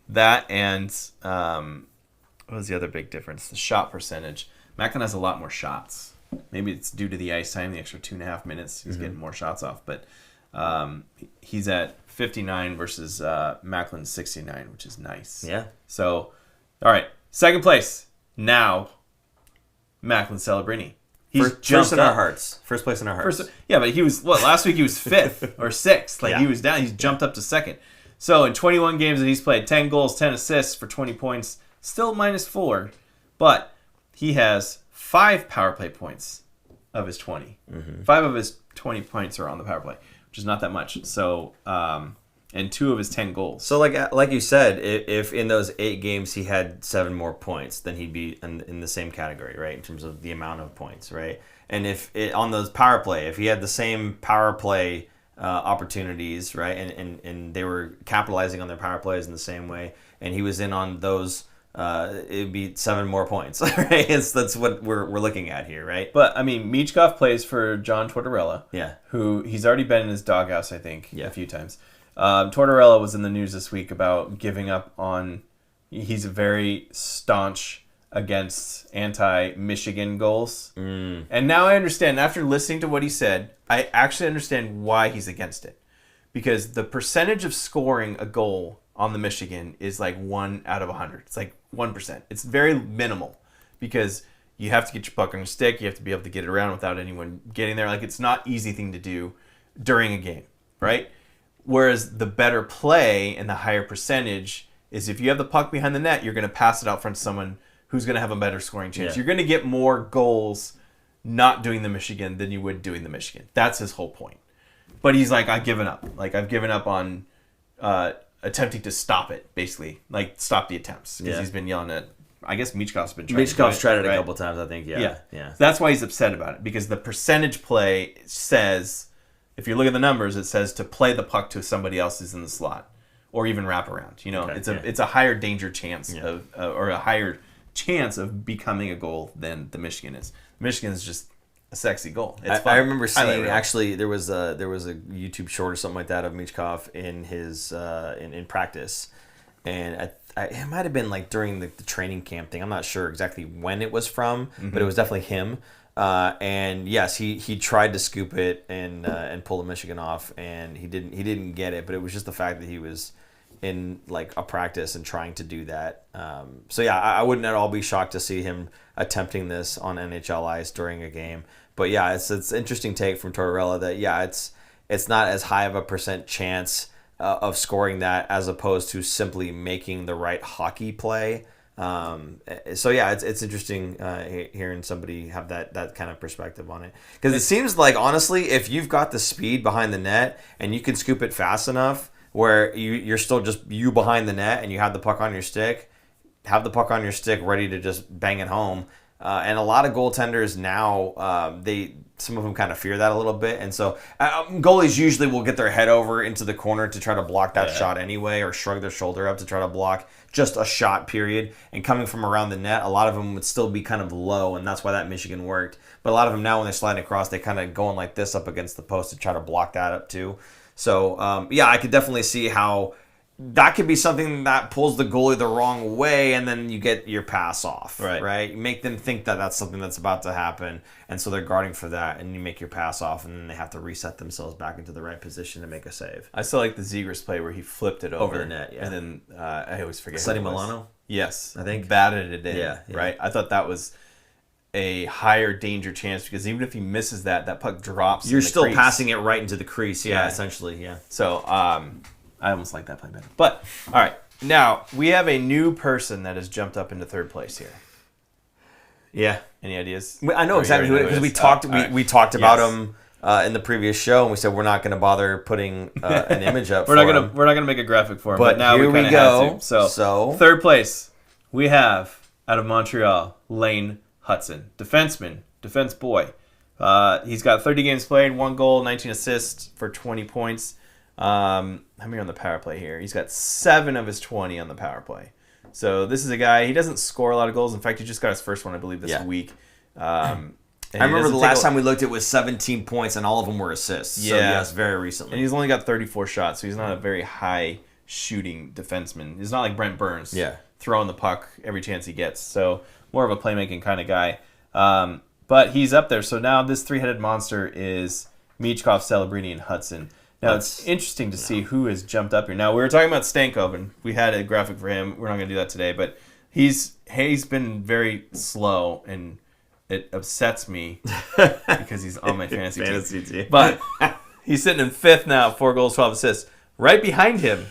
Speaker 2: that and what was the other big difference? The shot percentage. Macklin has a lot more shots. Maybe it's due to the ice time, the extra 2.5 minutes. He's getting more shots off. But he's at 59 versus Macklin's 69, which is nice.
Speaker 1: Yeah.
Speaker 2: So, all right. Second place. Now, Macklin Celebrini. He's
Speaker 1: first in
Speaker 2: up.
Speaker 1: our hearts. First place in our hearts.
Speaker 2: But he was, last week he was 5th or 6th. Like, he was down. He's jumped up to 2nd. So, in 21 games that he's played, 10 goals, 10 assists for 20 points. Still -4. But he has 5 power play points of his 20. 5 of his 20 points are on the power play, which is not that much. So, and 2 of his 10 goals.
Speaker 1: So, like you said, if in those 8 games he had 7 more points, then he'd be in the same category, right, in terms of the amount of points, right? And on those power play, if he had the same power play opportunities, right, and they were capitalizing on their power plays in the same way, and he was in on those, it'd be 7 more points, right? That's what we're looking at here, right?
Speaker 2: But I mean, Michkov plays for John Tortorella, who he's already been in his doghouse, I think, a few times. Tortorella was in the news this week about giving up on. He's very staunch against anti-Michigan goals, and now I understand. After listening to what he said, I actually understand why he's against it, because the percentage of scoring a goal on the Michigan is like 1 out of 100. It's like 1%. It's very minimal because you have to get your puck on your stick. You have to be able to get it around without anyone getting there. Like, it's not an easy thing to do during a game, right? Whereas the better play and the higher percentage is if you have the puck behind the net, you're going to pass it out front to someone who's going to have a better scoring chance. You're going to get more goals not doing the Michigan than you would doing the Michigan. That's his whole point. But he's like, I've given up. Like, I've given up on attempting to stop it, basically. Like, stop the attempts. Because he's been yelling at, I guess Michkov's been trying.
Speaker 1: Michkov's tried it a couple times, I think, yeah.
Speaker 2: That's why he's upset about it, because the percentage play says, if you look at the numbers, it says to play the puck to somebody else who's in the slot, or even wrap around. You know, it's a higher danger chance of, or a higher chance of becoming a goal than the Michigan is. Michigan is just a sexy goal. It's fun.
Speaker 1: I remember seeing actually there was a YouTube short or something like that of Michkov in his in practice, and it might have been like during the training camp thing. I'm not sure exactly when it was from, but it was definitely him. And yes, he tried to scoop it and pull the Michigan off, and he didn't get it. But it was just the fact that he was in like a practice and trying to do that. So yeah, I wouldn't at all be shocked to see him attempting this on NHL ice during a game. But yeah, it's an interesting take from Tortorella that it's not as high of a % chance of scoring that as opposed to simply making the right hockey play. So yeah, it's interesting hearing somebody have that kind of perspective on it, because it seems like, honestly, if you've got the speed behind the net and you can scoop it fast enough where you're still just you behind the net and you have the puck on your stick, ready to just bang it home. And a lot of goaltenders now, some of them kind of fear that a little bit. And so goalies usually will get their head over into the corner to try to block that shot anyway, or shrug their shoulder up to try to block just a shot, period. And coming from around the net, a lot of them would still be kind of low, and that's why that Michigan worked. But a lot of them now, when they're sliding across, they kind of going like this up against the post to try to block that up too. So, yeah, I could definitely see how that could be something that pulls the goalie the wrong way, and then you get your pass off, right? You make them think that that's something that's about to happen, and so they're guarding for that, and you make your pass off, and then they have to reset themselves back into the right position to make a save.
Speaker 2: I still like the Zegras play where he flipped it over
Speaker 1: the net,
Speaker 2: and then I always forget.
Speaker 1: Sonny Milano?
Speaker 2: Yes,
Speaker 1: I think.
Speaker 2: Batted it in, right? I thought that was a higher danger chance, because even if he misses that puck drops.
Speaker 1: You're still passing it right into the crease, essentially,
Speaker 2: So, I almost like that play better. But, all right. Now, we have a new person that has jumped up into third place here.
Speaker 1: Yeah.
Speaker 2: Any ideas?
Speaker 1: I know exactly who it is, because we talked about him in the previous show, and we said we're not going to bother putting an image up
Speaker 2: We're not going to make a graphic for him, but now
Speaker 1: here
Speaker 2: we go.
Speaker 1: Have to. So,
Speaker 2: third place, we have, out of Montreal, Lane Hutson. Defenseman, defense boy. He's got 30 games played, 1 goal, 19 assists for 20 points. How many on the power play here? He's got 7 of his 20 on the power play. So this is a guy, he doesn't score a lot of goals. In fact, he just got his first one, I believe, this week.
Speaker 1: I remember the last time we looked, it was 17 points, and all of them were assists. So yes, very recently.
Speaker 2: And he's only got 34 shots, so he's not a very high shooting defenseman. He's not like Brent Burns, throwing the puck every chance he gets. So more of a playmaking kind of guy. But he's up there. So now this three-headed monster is Michkov, Celebrini, and Hudson. Now, it's interesting to see who has jumped up here. Now, we were talking about Stankov, and we had a graphic for him. We're not going to do that today, but he's been very slow and it upsets me because he's on my fantasy
Speaker 1: team.
Speaker 2: But he's sitting in 5th now, 4 goals, 12 assists. Right behind him,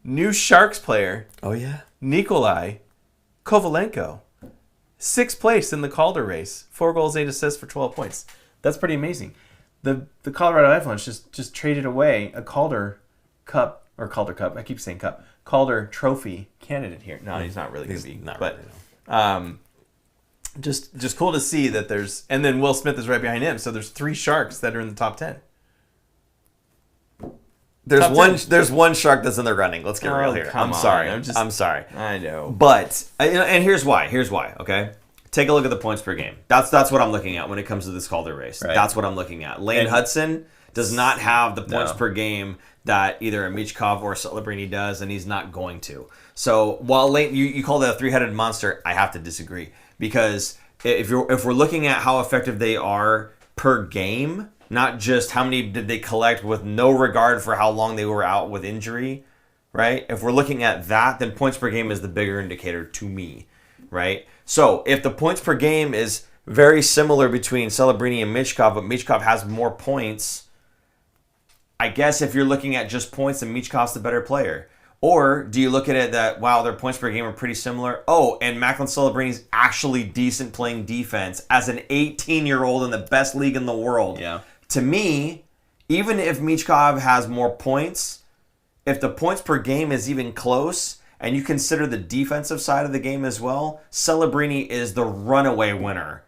Speaker 2: new Sharks player.
Speaker 1: Oh, yeah.
Speaker 2: Nikolai Kovalenko. 6th place in the Calder race. 4 goals, 8 assists for 12 points. That's pretty amazing. The Colorado Avalanche just traded away a Calder Cup, or Calder Cup, I keep saying Cup, Calder Trophy candidate here. No, he's not really going to be.
Speaker 1: Not
Speaker 2: but
Speaker 1: really, no.
Speaker 2: Just cool to see that there's, and then Will Smith is right behind him, so there's 3 Sharks that are in the top 10.
Speaker 1: There's one Shark that's in the running. Let's get real here.
Speaker 2: Come
Speaker 1: I'm
Speaker 2: on.
Speaker 1: sorry. I'm sorry.
Speaker 2: I know.
Speaker 1: But and here's why. Okay, take a look at the points per game. That's what I'm looking at when it comes to this Calder race.
Speaker 2: Right.
Speaker 1: That's what I'm looking at. Lane Hudson does not have the points per game that either a Michkov or Celebrini does, and he's not going to. So while Lane, you call that a 3-headed monster, I have to disagree, because if we're looking at how effective they are per game, not just how many did they collect with no regard for how long they were out with injury, right? If we're looking at that, then points per game is the bigger indicator to me, right? So if the points per game is very similar between Celebrini and Michkov, but Michkov has more points, I guess if you're looking at just points, then Michkov's the better player. Or do you look at it that, wow, their points per game are pretty similar? Oh, and Macklin Celebrini's actually decent playing defense as an 18-year-old in the best league in the world.
Speaker 2: Yeah.
Speaker 1: To me, even if Michkov has more points, if the points per game is even close, and you consider the defensive side of the game as well, Celebrini is the runaway winner.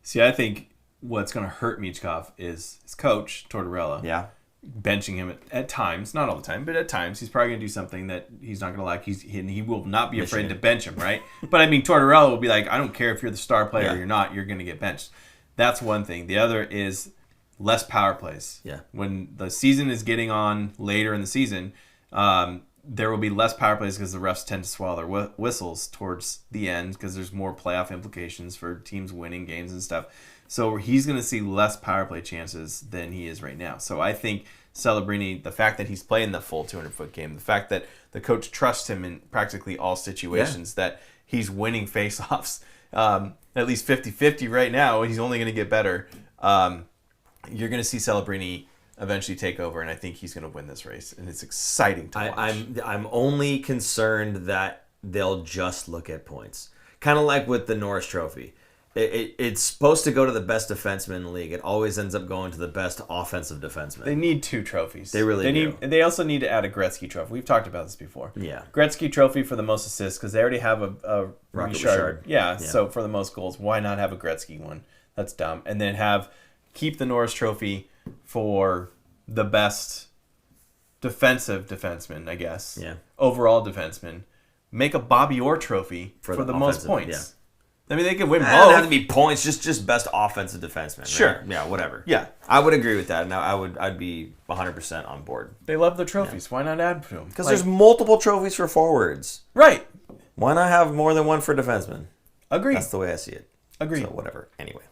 Speaker 2: See, I think what's going to hurt Michkov is his coach, Tortorella.
Speaker 1: Yeah.
Speaker 2: Benching him at times, not all the time, but at times, he's probably going to do something that he's not going to like. He will not be afraid to bench him, right? But I mean, Tortorella will be like, I don't care if you're the star player or you're not, you're going to get benched. That's one thing. The other is less power plays.
Speaker 1: Yeah.
Speaker 2: When the season is getting on later in the season, there will be less power plays because the refs tend to swallow their whistles towards the end because there's more playoff implications for teams winning games and stuff. So he's going to see less power play chances than he is right now. So I think Celebrini, the fact that he's playing the full 200-foot game, the fact that the coach trusts him in practically all situations, that he's winning faceoffs, at least 50-50 right now, he's only going to get better. You're going to see Celebrini eventually take over, and I think he's going to win this race, and it's exciting to watch.
Speaker 1: I'm only concerned that they'll just look at points. Kind of like with the Norris Trophy. It's supposed to go to the best defenseman in the league. It always ends up going to the best offensive defenseman.
Speaker 2: They need 2 trophies.
Speaker 1: They really do.
Speaker 2: They also need to add a Gretzky trophy. We've talked about this before.
Speaker 1: Yeah.
Speaker 2: Gretzky trophy for the most assists because they already have a Richard. Yeah, so for the most goals, why not have a Gretzky one? That's dumb. And then keep the Norris Trophy for the best defensive defenseman, I guess.
Speaker 1: Yeah.
Speaker 2: Overall defenseman. Make a Bobby Orr trophy for the most points.
Speaker 1: Yeah.
Speaker 2: I mean, they could win both.
Speaker 1: It doesn't have to be points, just best offensive defenseman. Right?
Speaker 2: Sure.
Speaker 1: Yeah, whatever.
Speaker 2: Yeah.
Speaker 1: I would agree with that, and I'd be 100% on board.
Speaker 2: They love the trophies. Why not add to them?
Speaker 1: Because there's multiple trophies for forwards.
Speaker 2: Right.
Speaker 1: Why not have more than one for defensemen?
Speaker 2: Agreed.
Speaker 1: That's the way I see it.
Speaker 2: Agreed.
Speaker 1: So whatever. Anyway.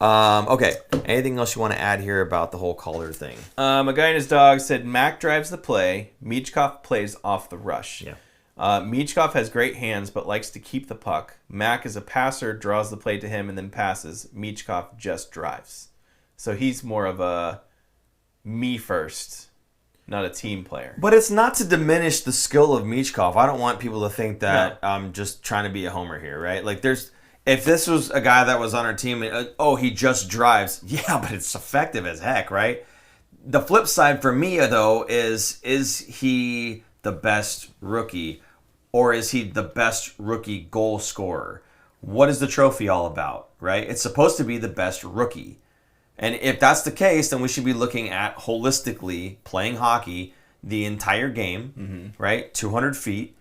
Speaker 1: Okay. Anything else you want to add here about the whole Calder thing?
Speaker 2: A guy and his dog said Mac drives the play. Michkov plays off the rush.
Speaker 1: Yeah.
Speaker 2: Michkov has great hands but likes to keep the puck. Mac is a passer, draws the play to him, and then passes. Michkov just drives. So he's more of a me first, not a team player.
Speaker 1: But it's not to diminish the skill of Michkov. I don't want people to think that I'm just trying to be a homer here, right? Like if this was a guy that was on our team and, he just drives. Yeah, but it's effective as heck, right? The flip side for me, though, is he the best rookie or is he the best rookie goal scorer? What is the trophy all about, right? It's supposed to be the best rookie. And if that's the case, then we should be looking at holistically playing hockey the entire game, right? 200 feet.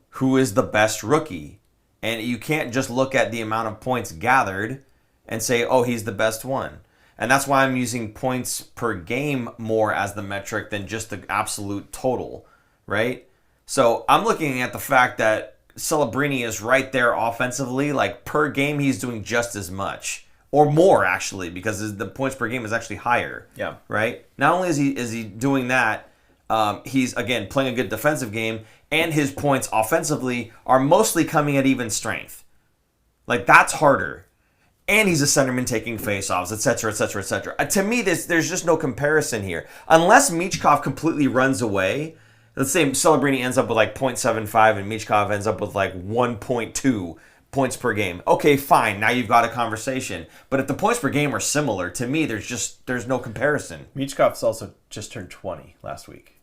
Speaker 1: Who is the best rookie? And you can't just look at the amount of points gathered and say, he's the best one. And that's why I'm using points per game more as the metric than just the absolute total, right? So I'm looking at the fact that Celebrini is right there offensively. Like per game, he's doing just as much or more actually, because the points per game is actually higher.
Speaker 2: Yeah.
Speaker 1: Right. Not only is he doing that, he's again playing a good defensive game, and his points offensively are mostly coming at even strength. Like that's harder. and he's a centerman taking faceoffs, etc., etc., etc. To me, there's just no comparison here. Unless Michkov completely runs away, let's say Celebrini ends up with like 0.75 and Michkov ends up with like 1.2 points per game. Okay, fine. Now you've got a conversation. But if the points per game are similar, to me, there's no comparison.
Speaker 2: Michkov's also just turned 20 last week.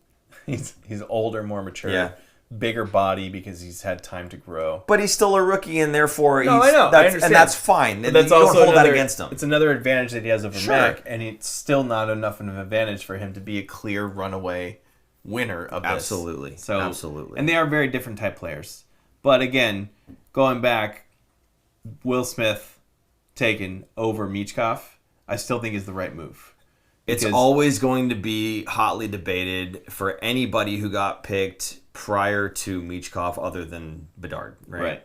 Speaker 2: He's older, more mature.
Speaker 1: Yeah.
Speaker 2: Bigger body because he's had time to grow.
Speaker 1: But he's still a rookie, and therefore,
Speaker 2: I know. I understand.
Speaker 1: And that's fine.
Speaker 2: But that's
Speaker 1: you
Speaker 2: also
Speaker 1: don't hold
Speaker 2: another,
Speaker 1: that against him.
Speaker 2: It's another advantage that he has over
Speaker 1: Sure.
Speaker 2: Mac, and it's still not enough of an advantage for him to be a clear runaway winner of this.
Speaker 1: Absolutely.
Speaker 2: So,
Speaker 1: absolutely.
Speaker 2: And they are very different type players. But again, going back, Will Smith taken over Michkov, I still think is the right move.
Speaker 1: It's always going to be hotly debated for anybody who got picked prior to Michkov other than Bedard, right?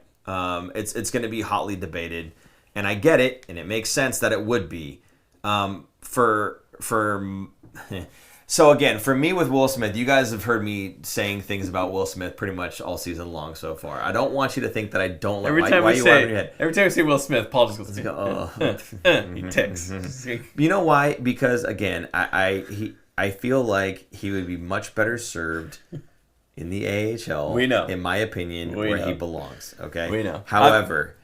Speaker 1: It's going to be hotly debated, and I get it, and it makes sense that it would be. So again, for me with Will Smith, you guys have heard me saying things about Will Smith pretty much all season long so far. I don't want you to think that I don't like.
Speaker 2: Every time we say Will Smith, Paul just goes, he ticks.
Speaker 1: You know why? Because again, I feel like he would be much better served in the AHL.
Speaker 2: We know,
Speaker 1: in my opinion, where he belongs. Okay,
Speaker 2: we know.
Speaker 1: However,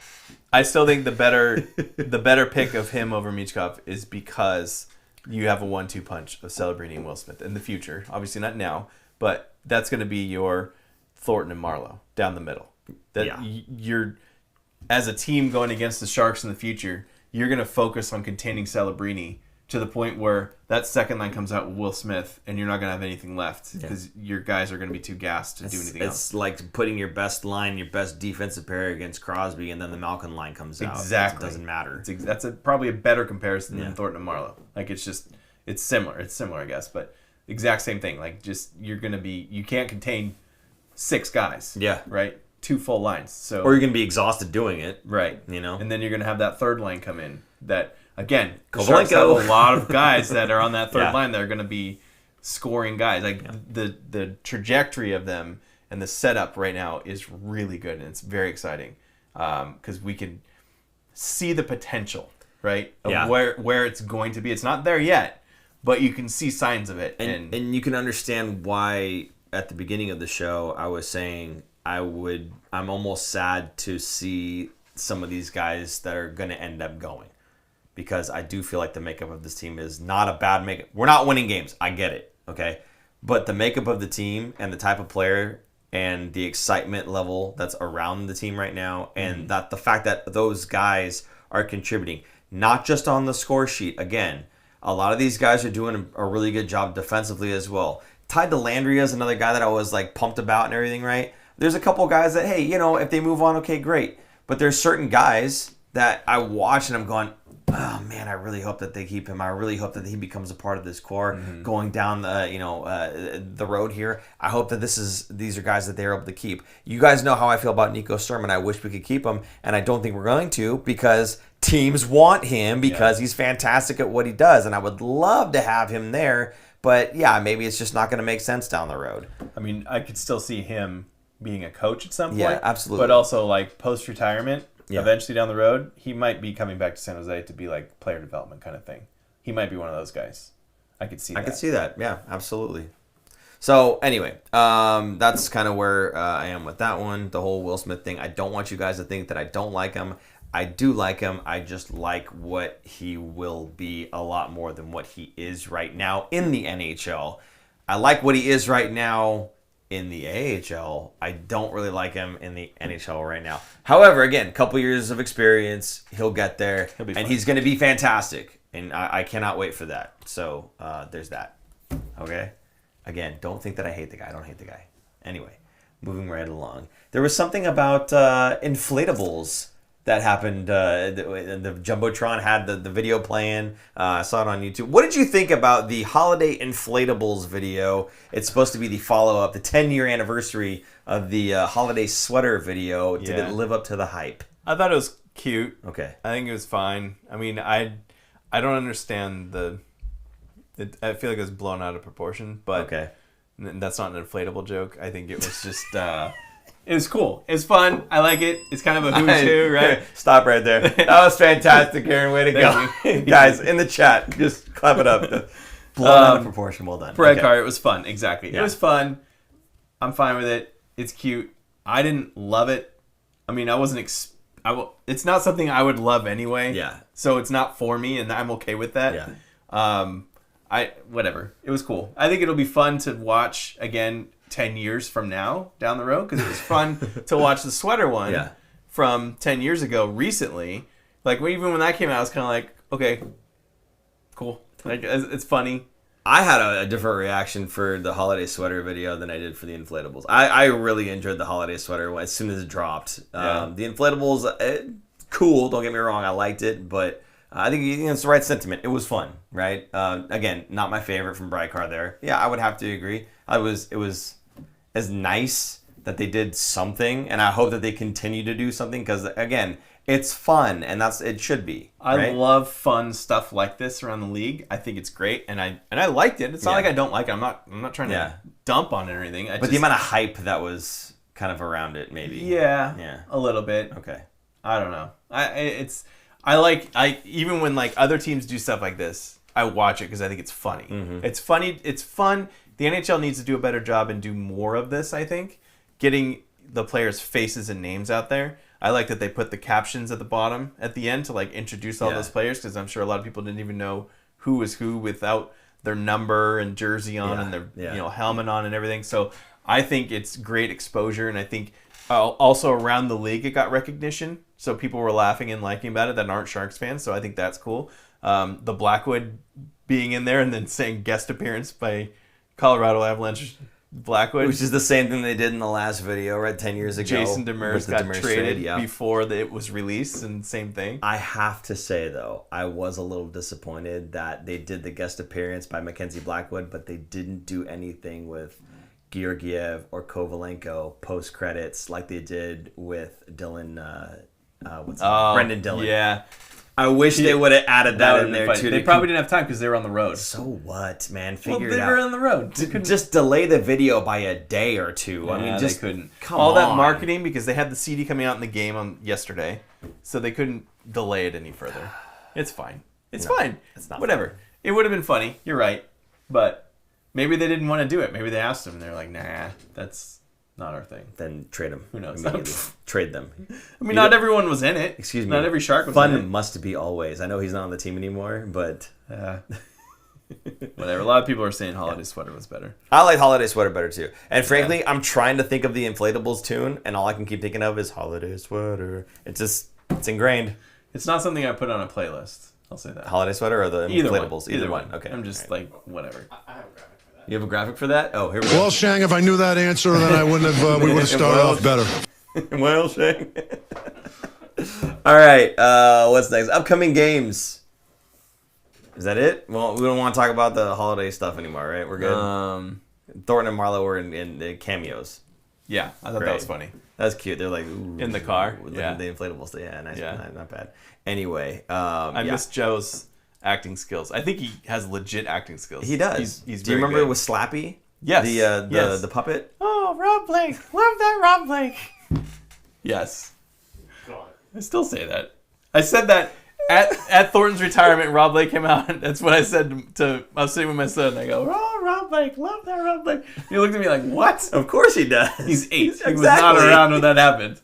Speaker 2: I still think the better pick of him over Michkov is because you have a 1-2 punch of Celebrini and Will Smith in the future. Obviously not now, but that's going to be your Thornton and Marlowe down the middle. You're, as a team going against the Sharks in the future, you're going to focus on containing Celebrini to the point where that second line comes out with Will Smith and you're not going to have anything left because your guys are going to be too gassed to do anything else.
Speaker 1: It's like putting your best line, your best defensive pair against Crosby, and then the Malkin line comes out.
Speaker 2: Exactly.
Speaker 1: It doesn't matter.
Speaker 2: That's probably a better comparison than Thornton and Marlowe. Like it's similar. It's similar, I guess, but exact same thing. Like just you can't contain 6 guys.
Speaker 1: Yeah.
Speaker 2: Right? 2 full lines. So
Speaker 1: or you're going to be exhausted doing it.
Speaker 2: Right.
Speaker 1: You know?
Speaker 2: And then you're going to have that third line come in that, again,
Speaker 1: Kovalenko.
Speaker 2: have a lot of guys that are on that third line that are going to be scoring guys. Like the trajectory of them and the setup right now is really good, and it's very exciting because we can see the potential, right, of where it's going to be. It's not there yet, but you can see signs of it.
Speaker 1: And you can understand why at the beginning of the show I was saying I'm almost sad to see some of these guys that are going to end up going. Because I do feel like the makeup of this team is not a bad makeup. We're not winning games. I get it, okay? But the makeup of the team and the type of player and the excitement level that's around the team right now and that the fact that those guys are contributing, not just on the score sheet. Again, a lot of these guys are doing a really good job defensively as well. Ty Dellandrea is another guy that I was like pumped about and everything, right? There's a couple guys that, hey, if they move on, okay, great. But there's certain guys that I watch and I'm going, oh man, I really hope that they keep him. I really hope that he becomes a part of this core going down the road here. I hope that these are guys that they're able to keep. You guys know how I feel about Nico Sturman. I wish we could keep him, and I don't think we're going to because teams want him because he's fantastic at what he does, and I would love to have him there. But yeah, maybe it's just not going to make sense down the road.
Speaker 2: I mean, I could still see him being a coach at some point.
Speaker 1: Yeah, absolutely.
Speaker 2: But also like post-retirement. Yeah. Eventually down the road, he might be coming back to San Jose to be like player development kind of thing. He might be one of those guys. I could see that.
Speaker 1: I could see that. Yeah, absolutely. So anyway, that's kind of where I am with that one. The whole Will Smith thing. I don't want you guys to think that I don't like him. I do like him. I just like what he will be a lot more than what he is right now in the NHL. I like what he is right now in the AHL. I don't really like him in the NHL right now. However, again, a couple years of experience, he'll get there, and he's going to be fantastic. And I cannot wait for that. So there's that. Okay? Again, don't think that I hate the guy. I don't hate the guy. Anyway, moving right along. There was something about inflatables that happened. The Jumbotron had the video playing. I saw it on YouTube. What did you think about the holiday inflatables video? It's supposed to be the follow-up, the 10-year anniversary of the holiday sweater video. Did it live up to the hype?
Speaker 2: I thought it was cute.
Speaker 1: Okay.
Speaker 2: I think it was fine. I mean, I don't understand I feel like it was blown out of proportion, but
Speaker 1: okay.
Speaker 2: That's not an inflatable joke. I think it was just It was cool. It was fun. I like it. It's kind of a who's who, right?
Speaker 1: Stop right there. That was fantastic, Aaron. Way to go. Guys, in the chat, just clap it up. Blown out of proportion. Well done.
Speaker 2: Brett Carr, it was fun. Exactly.
Speaker 1: Yeah.
Speaker 2: It was fun. I'm fine with it. It's cute. I didn't love it. I mean, I wasn't... it's not something I would love anyway.
Speaker 1: Yeah.
Speaker 2: So it's not for me, and I'm okay with that.
Speaker 1: Yeah.
Speaker 2: Whatever. It was cool. I think it'll be fun to watch again 10 years from now down the road, because it was fun to watch the sweater one from 10 years ago recently. Like, even when that came out, I was kind of like, okay, cool. Like, it's funny.
Speaker 1: I had a different reaction for the holiday sweater video than I did for the inflatables. I really enjoyed the holiday sweater as soon as it dropped. The inflatables, cool, don't get me wrong, I liked it, but I think it's the right sentiment. It was fun, right? Again, not my favorite from Brett Carr there. Yeah, I would have to agree. It was as nice that they did something, and I hope that they continue to do something, because, again, it's fun, and it should be. Right?
Speaker 2: I love fun stuff like this around the league. I think it's great, and I liked it. It's not like I don't like it. I'm not trying to dump on it or anything.
Speaker 1: But the amount of hype that was kind of around it, maybe.
Speaker 2: Yeah. A little bit.
Speaker 1: Okay.
Speaker 2: I don't know. Even when like other teams do stuff like this, I watch it because I think it's funny.
Speaker 1: Mm-hmm.
Speaker 2: It's funny. It's fun. The NHL needs to do a better job and do more of this. I think getting the players' faces and names out there. I like that they put the captions at the bottom at the end to like introduce all those players, because I'm sure a lot of people didn't even know who was who without their number and jersey on and their helmet on and everything. So I think it's great exposure, and I think also around the league it got recognition. So people were laughing and liking about it that aren't Sharks fans. So I think that's cool. The Blackwood being in there and then saying guest appearance by Colorado Avalanche Blackwood,
Speaker 1: which is the same thing they did in the last video, right? 10 years ago.
Speaker 2: Jason Demers got traded before it was released, and same thing.
Speaker 1: I have to say, though, I was a little disappointed that they did the guest appearance by Mackenzie Blackwood, but they didn't do anything with Georgiev or Kovalenko post credits like they did with Dylan. Brendan Dillon.
Speaker 2: Yeah.
Speaker 1: I wish they would have added that in there too.
Speaker 2: They probably didn't have time because they were on the road.
Speaker 1: So what, man? Figure it out.
Speaker 2: They were on the road.
Speaker 1: Just delay the video by a day or two.
Speaker 2: Yeah,
Speaker 1: I mean,
Speaker 2: they couldn't.
Speaker 1: Come
Speaker 2: all
Speaker 1: on.
Speaker 2: that marketing, because they had the CD coming out in the game on yesterday, so they couldn't delay it any further. It's fine. It's fine.
Speaker 1: It's not
Speaker 2: whatever.
Speaker 1: fun.
Speaker 2: It would have been funny. You're right, but maybe they didn't want to do it. Maybe they asked them, and they're like, "Nah, that's not our thing."
Speaker 1: Then trade them.
Speaker 2: Who knows?
Speaker 1: Trade them.
Speaker 2: I mean, not everyone was in it.
Speaker 1: Excuse me.
Speaker 2: Not every Shark was in it.
Speaker 1: Fun must be always. I know he's not on the team anymore, but
Speaker 2: whatever. A lot of people are saying holiday sweater was better.
Speaker 1: I like holiday sweater better too. And frankly, I'm trying to think of the Inflatables tune, and all I can keep thinking of is holiday sweater. It's ingrained.
Speaker 2: It's not something I put on a playlist. I'll say that.
Speaker 1: Holiday sweater or the Inflatables?
Speaker 2: Either one.
Speaker 1: Okay.
Speaker 2: I'm just like, whatever.
Speaker 4: I have a graphic for that.
Speaker 1: You have a graphic for that? Oh, here we go.
Speaker 3: Well, Shang, if I knew that answer, then I wouldn't have. We would have started off better.
Speaker 1: Well, Shane. All right. What's next? Upcoming games. Is that it? Well, we don't want to talk about the holiday stuff anymore, right? We're good. Thornton and Marlowe were in the cameos.
Speaker 2: Yeah, I thought that was funny.
Speaker 1: That's cute. They're like, ooh,
Speaker 2: in the car.
Speaker 1: Yeah, the inflatable stuff. Yeah, nice. Yeah. Not bad. Anyway,
Speaker 2: I miss Joe's acting skills. I think he has legit acting skills.
Speaker 1: He does.
Speaker 2: He's
Speaker 1: Do you remember it was Slappy?
Speaker 2: Yes.
Speaker 1: The puppet.
Speaker 2: Oh, Rob Blake, love that Rob Blake. Yes.
Speaker 4: God.
Speaker 2: I still say that. I said that at Thornton's retirement. Rob Blake came out. That's what I said to. I was sitting with my son. And I go, "Oh, Rob Blake, love that Rob Blake." He looked at me like, "What?"
Speaker 1: Of course he does.
Speaker 2: He's 8.
Speaker 1: Exactly.
Speaker 2: He was not around when that happened.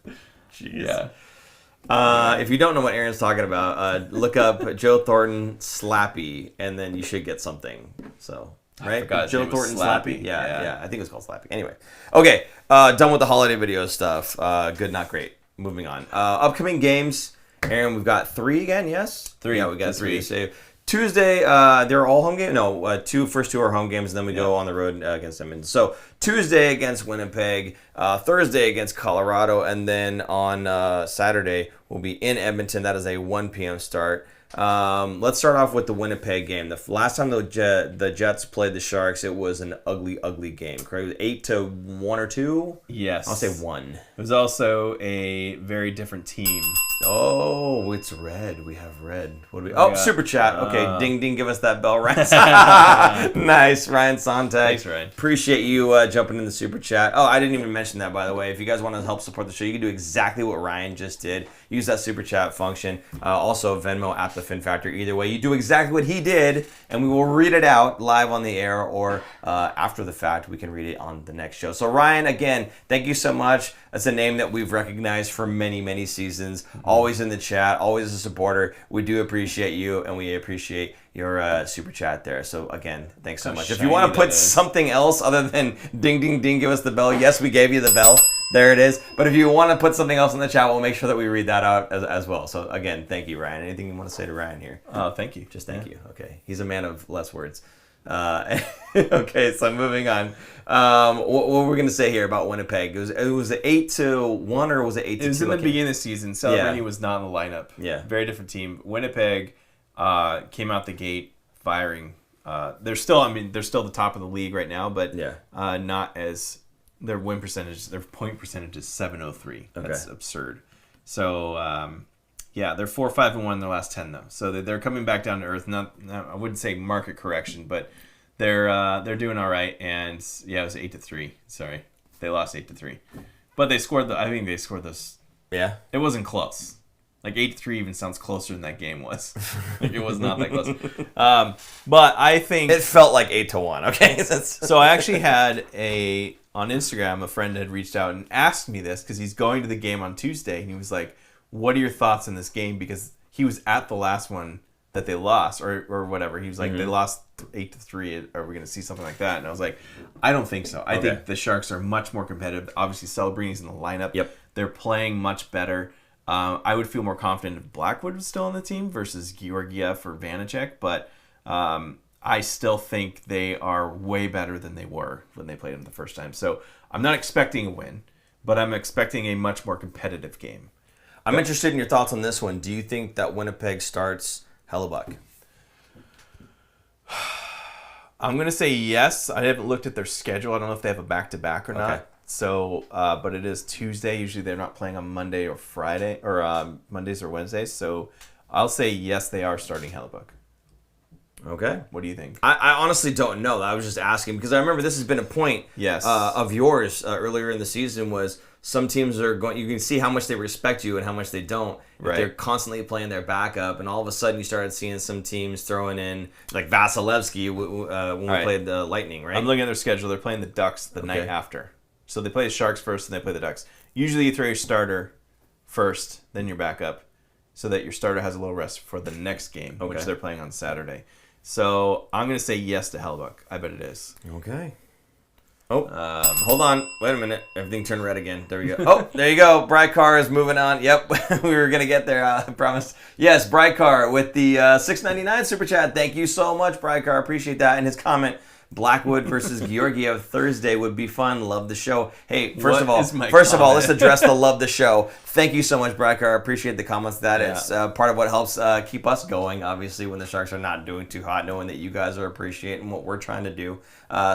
Speaker 1: Jeez.
Speaker 2: Yeah.
Speaker 1: If you don't know what Aaron's talking about, look up Joe Thornton Slappy, and then you should get something. So, right? Joe Thornton Slappy. Yeah. I think it was called Slappy. Anyway, okay. Done with the holiday video stuff. Good, not great. Moving on. Upcoming games. Aaron, we've got 3 again. Yes.
Speaker 2: 3.
Speaker 1: Yeah, we got 3 to save. Tuesday, they're all home games. No, first two are home games, and then we go on the road against them. And so Tuesday against Winnipeg, Thursday against Colorado, and then on Saturday we'll be in Edmonton. That is a 1 p.m. start. Let's start off with the Winnipeg game. The last time the Jets played the Sharks, it was an ugly game. Correct? 8-1 or 2.
Speaker 2: Yes.
Speaker 1: I'll say 1.
Speaker 2: It was also a very different team.
Speaker 1: Oh, it's red. We have red. What do we? Oh, super chat. Okay, ding ding. Give us that bell, Ryan. Nice, Ryan Sontag.
Speaker 2: Thanks, Ryan.
Speaker 1: Appreciate you jumping in the super chat. Oh, I didn't even mention that, by the way. If you guys want to help support the show, you can do exactly what Ryan just did. Use that super chat function. Also, Venmo at the Fin Factor. Either way, you do exactly what he did, and we will read it out live on the air, or after the fact, we can read it on the next show. So, Ryan, again, thank you so much. That's a name that we've recognized for many, many seasons. Always in the chat, always a supporter. We do appreciate you, and we appreciate your super chat there. So again, thanks so much. If you want to put something else other than ding, ding, ding, give us the bell. Yes, we gave you the bell. There it is. But if you want to put something else in the chat, we'll make sure that we read that out as well. So again, thank you, Ryan. Anything you want to say to Ryan here?
Speaker 2: Thank you.
Speaker 1: Just thank you. Okay. He's a man of less words. Okay, so moving on. What were we going to say here about Winnipeg? It was 8-1 or was it 8-2?
Speaker 2: It was in the beginning of the season. Celebrini was not in the lineup.
Speaker 1: Yeah.
Speaker 2: Very different team. Winnipeg came out the gate firing. They're still the top of the league right now, but not as their win percentage. Their point percentage is .703. That's absurd. So they're 4-5-1 in their last 10 though. So they're coming back down to earth. Not I wouldn't say market correction, but they're doing all right. And it was 8-3. Sorry, they lost 8-3, but they scored. I think they scored this. Yeah, it wasn't close. Like 8-3 even sounds closer than that game was. Like it was not that close. But I think
Speaker 1: it felt like 8-1. Okay,
Speaker 2: so I actually had on Instagram, a friend had reached out and asked me this because he's going to the game on Tuesday, and he was like, "What are your thoughts on this game?" Because he was at the last one that they lost, or whatever. He was like, "They lost 8-3. Are we going to see something like that?" And I was like, "I don't think so. I think the Sharks are much more competitive. Obviously, Celebrini's in the lineup.
Speaker 1: Yep,
Speaker 2: they're playing much better." I would feel more confident if Blackwood was still on the team versus Georgiev or Vanacek, but I still think they are way better than they were when they played them the first time. So I'm not expecting a win, but I'm expecting a much more competitive game.
Speaker 1: I'm interested in your thoughts on this one. Do you think that Winnipeg starts Hellebuck?
Speaker 2: I'm going to say yes. I haven't looked at their schedule. I don't know if they have a back-to-back or not. So, but it is Tuesday. Usually they're not playing on Monday or Friday, or Mondays or Wednesdays. So I'll say yes, they are starting Hellebuck.
Speaker 1: Okay.
Speaker 2: What do you think?
Speaker 1: I honestly don't know. I was just asking because I remember this has been a point of yours earlier in the season was some teams are going, you can see how much they respect you and how much they don't. Right. They're constantly playing their backup, and all of a sudden you started seeing some teams throwing in, like Vasilevsky when we played the Lightning, right?
Speaker 2: I'm looking at their schedule. They're playing the Ducks the night after. So they play the Sharks first, and they play the Ducks. Usually you throw your starter first, then your backup, so that your starter has a little rest for the next game, which they're playing on Saturday. So I'm going to say yes to Hellebuck. I bet it is.
Speaker 1: Okay. Oh, hold on. Wait a minute. Everything turned red again. There we go. Oh, there you go. Brykar is moving on. Yep, we were going to get there, I promise. Yes, Brykar with the $6.99 super chat. Thank you so much, Brykar. Appreciate that. And his comment, Blackwood versus Georgiev Thursday would be fun. Love the show. Hey, first of all, let's address the love the show. Thank you so much, Brykar. I appreciate the comments. It's part of what helps keep us going, obviously, when the Sharks are not doing too hot, knowing that you guys are appreciating what we're trying to do.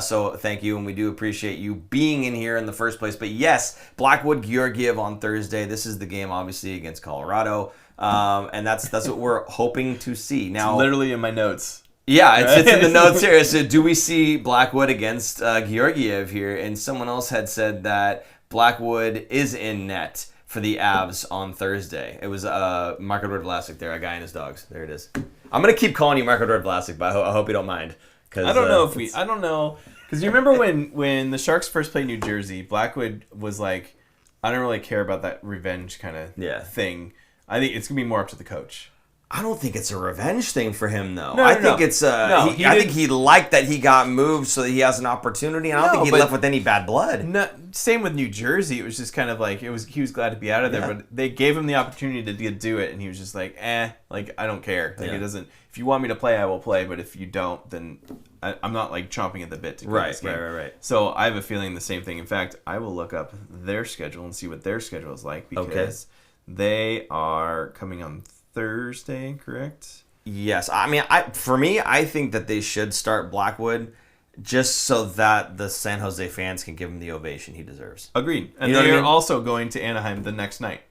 Speaker 1: So thank you, and we do appreciate you being in here in the first place. But yes, Blackwood Georgiev on Thursday. This is the game, obviously, against Colorado, and that's what we're hoping to see. Now,
Speaker 2: it's literally in my notes.
Speaker 1: Yeah, it's in the notes here. So do we see Blackwood against Georgiev here? And someone else had said that Blackwood is in net for the Avs on Thursday. It was Marco Vlasic there, a guy and his dogs. There it is. I'm going to keep calling you Marco Vlasic, but I hope you don't mind.
Speaker 2: I don't know I don't know. Because you remember when the Sharks first played New Jersey, Blackwood was like, I don't really care about that revenge kind of thing. I think it's going to be more up to the coach.
Speaker 1: I don't think it's a revenge thing for him, though. I think it's I think he liked that he got moved so that he has an opportunity. And I don't think he left with any bad blood.
Speaker 2: No, same with New Jersey. It was just kind of like he was glad to be out of there, but they gave him the opportunity to do it, and he was just like, like I don't care. Like it doesn't. If you want me to play, I will play. But if you don't, then I'm not like chomping at the bit to play this game.
Speaker 1: Right.
Speaker 2: So I have a feeling the same thing. In fact, I will look up their schedule and see what their schedule is like because they are coming on Thursday, correct?
Speaker 1: Yes. I mean, I think that they should start Blackwood just so that the San Jose fans can give him the ovation he deserves.
Speaker 2: Agreed. And they're also going to Anaheim the next night.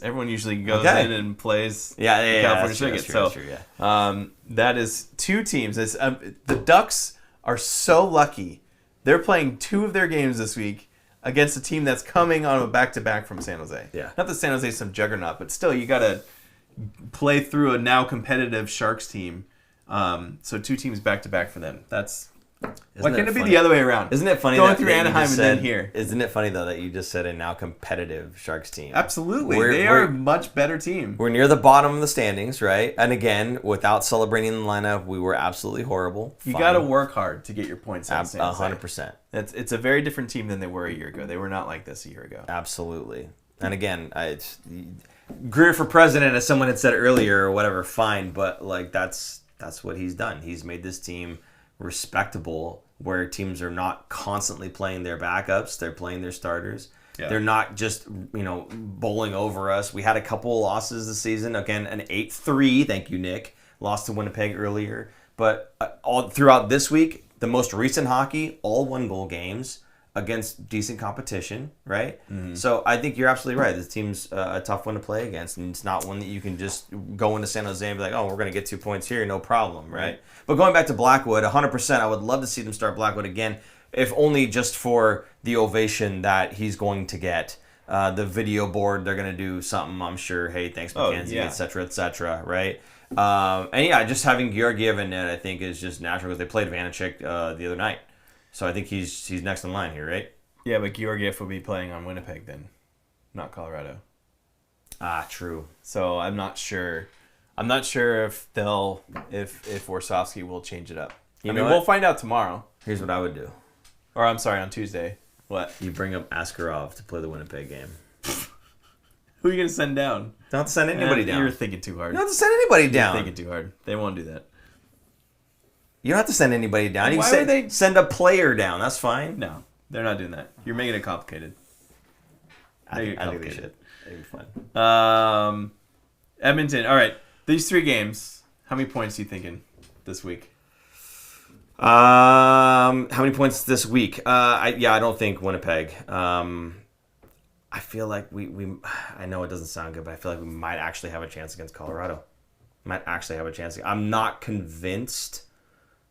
Speaker 2: Everyone usually goes in and plays California Cricket. So that is two teams. The Ducks are so lucky. They're playing 2 of their games this week against a team that's coming on a back-to-back from San Jose.
Speaker 1: Yeah.
Speaker 2: Not that San Jose is some juggernaut, but still, you got to play through a now competitive Sharks team. So 2 teams back-to-back for them. Why can't it be the other way around?
Speaker 1: Isn't it funny
Speaker 2: going
Speaker 1: that
Speaker 2: through
Speaker 1: that you
Speaker 2: Anaheim
Speaker 1: just
Speaker 2: and then
Speaker 1: said-
Speaker 2: here?
Speaker 1: Isn't it funny though that you just said a now competitive Sharks team?
Speaker 2: Absolutely.
Speaker 1: We're-
Speaker 2: They are a
Speaker 1: we're-
Speaker 2: much better team.
Speaker 1: We're near the bottom of the standings, right? And again, without celebrating the lineup, we were absolutely horrible.
Speaker 2: You got to work hard to get your points.
Speaker 1: 100%.
Speaker 2: It's a very different team than they were a year ago. They were not like this a year ago.
Speaker 1: Absolutely. And again, Greer for president, as someone had said earlier, or whatever, fine. But like that's what he's done. He's made this team respectable, where teams are not constantly playing their backups; they're playing their starters.
Speaker 2: Yeah.
Speaker 1: They're not just bowling over us. We had a couple of losses this season. Again, an 8-3. Thank you, Nick. Lost to Winnipeg earlier, but all throughout this week, the most recent hockey, all 1-goal games against decent competition, right? Mm-hmm. So I think you're absolutely right. This team's a tough one to play against, and it's not one that you can just go into San Jose and be like, oh, we're going to get 2 points here, no problem, right? But going back to Blackwood, 100%, I would love to see them start Blackwood again, if only just for the ovation that he's going to get. The video board, they're going to do something, I'm sure. Hey, thanks, Mackenzie, et cetera, right? And yeah, just having Georgiev in net, I think, is just natural because they played Vanacek the other night. So I think he's next in line here, right?
Speaker 2: Yeah, but Georgiev will be playing on Winnipeg then, not Colorado.
Speaker 1: Ah, true.
Speaker 2: So I'm not sure. I'm not sure if if Warsofsky will change it up. We'll find out tomorrow.
Speaker 1: Here's what I would do.
Speaker 2: Or I'm sorry, on Tuesday. What?
Speaker 1: You bring up Askarov to play the Winnipeg game.
Speaker 2: Who are you going to send down?
Speaker 1: Don't have to send anybody down.
Speaker 2: You're thinking too hard.
Speaker 1: You don't have to send anybody down.
Speaker 2: You're thinking too hard. They won't do that.
Speaker 1: You don't have to send anybody down. You
Speaker 2: Why
Speaker 1: can
Speaker 2: would they
Speaker 1: send a player down. That's fine.
Speaker 2: No, they're not doing that. You're making it complicated.
Speaker 1: I think they should. It'd be fun.
Speaker 2: Edmonton. All right. These 3 games. How many points are you thinking this week?
Speaker 1: How many points this week? I don't think Winnipeg. I feel like we I know it doesn't sound good, but I feel like we might actually have a chance against Colorado. Might actually have a chance. I'm not convinced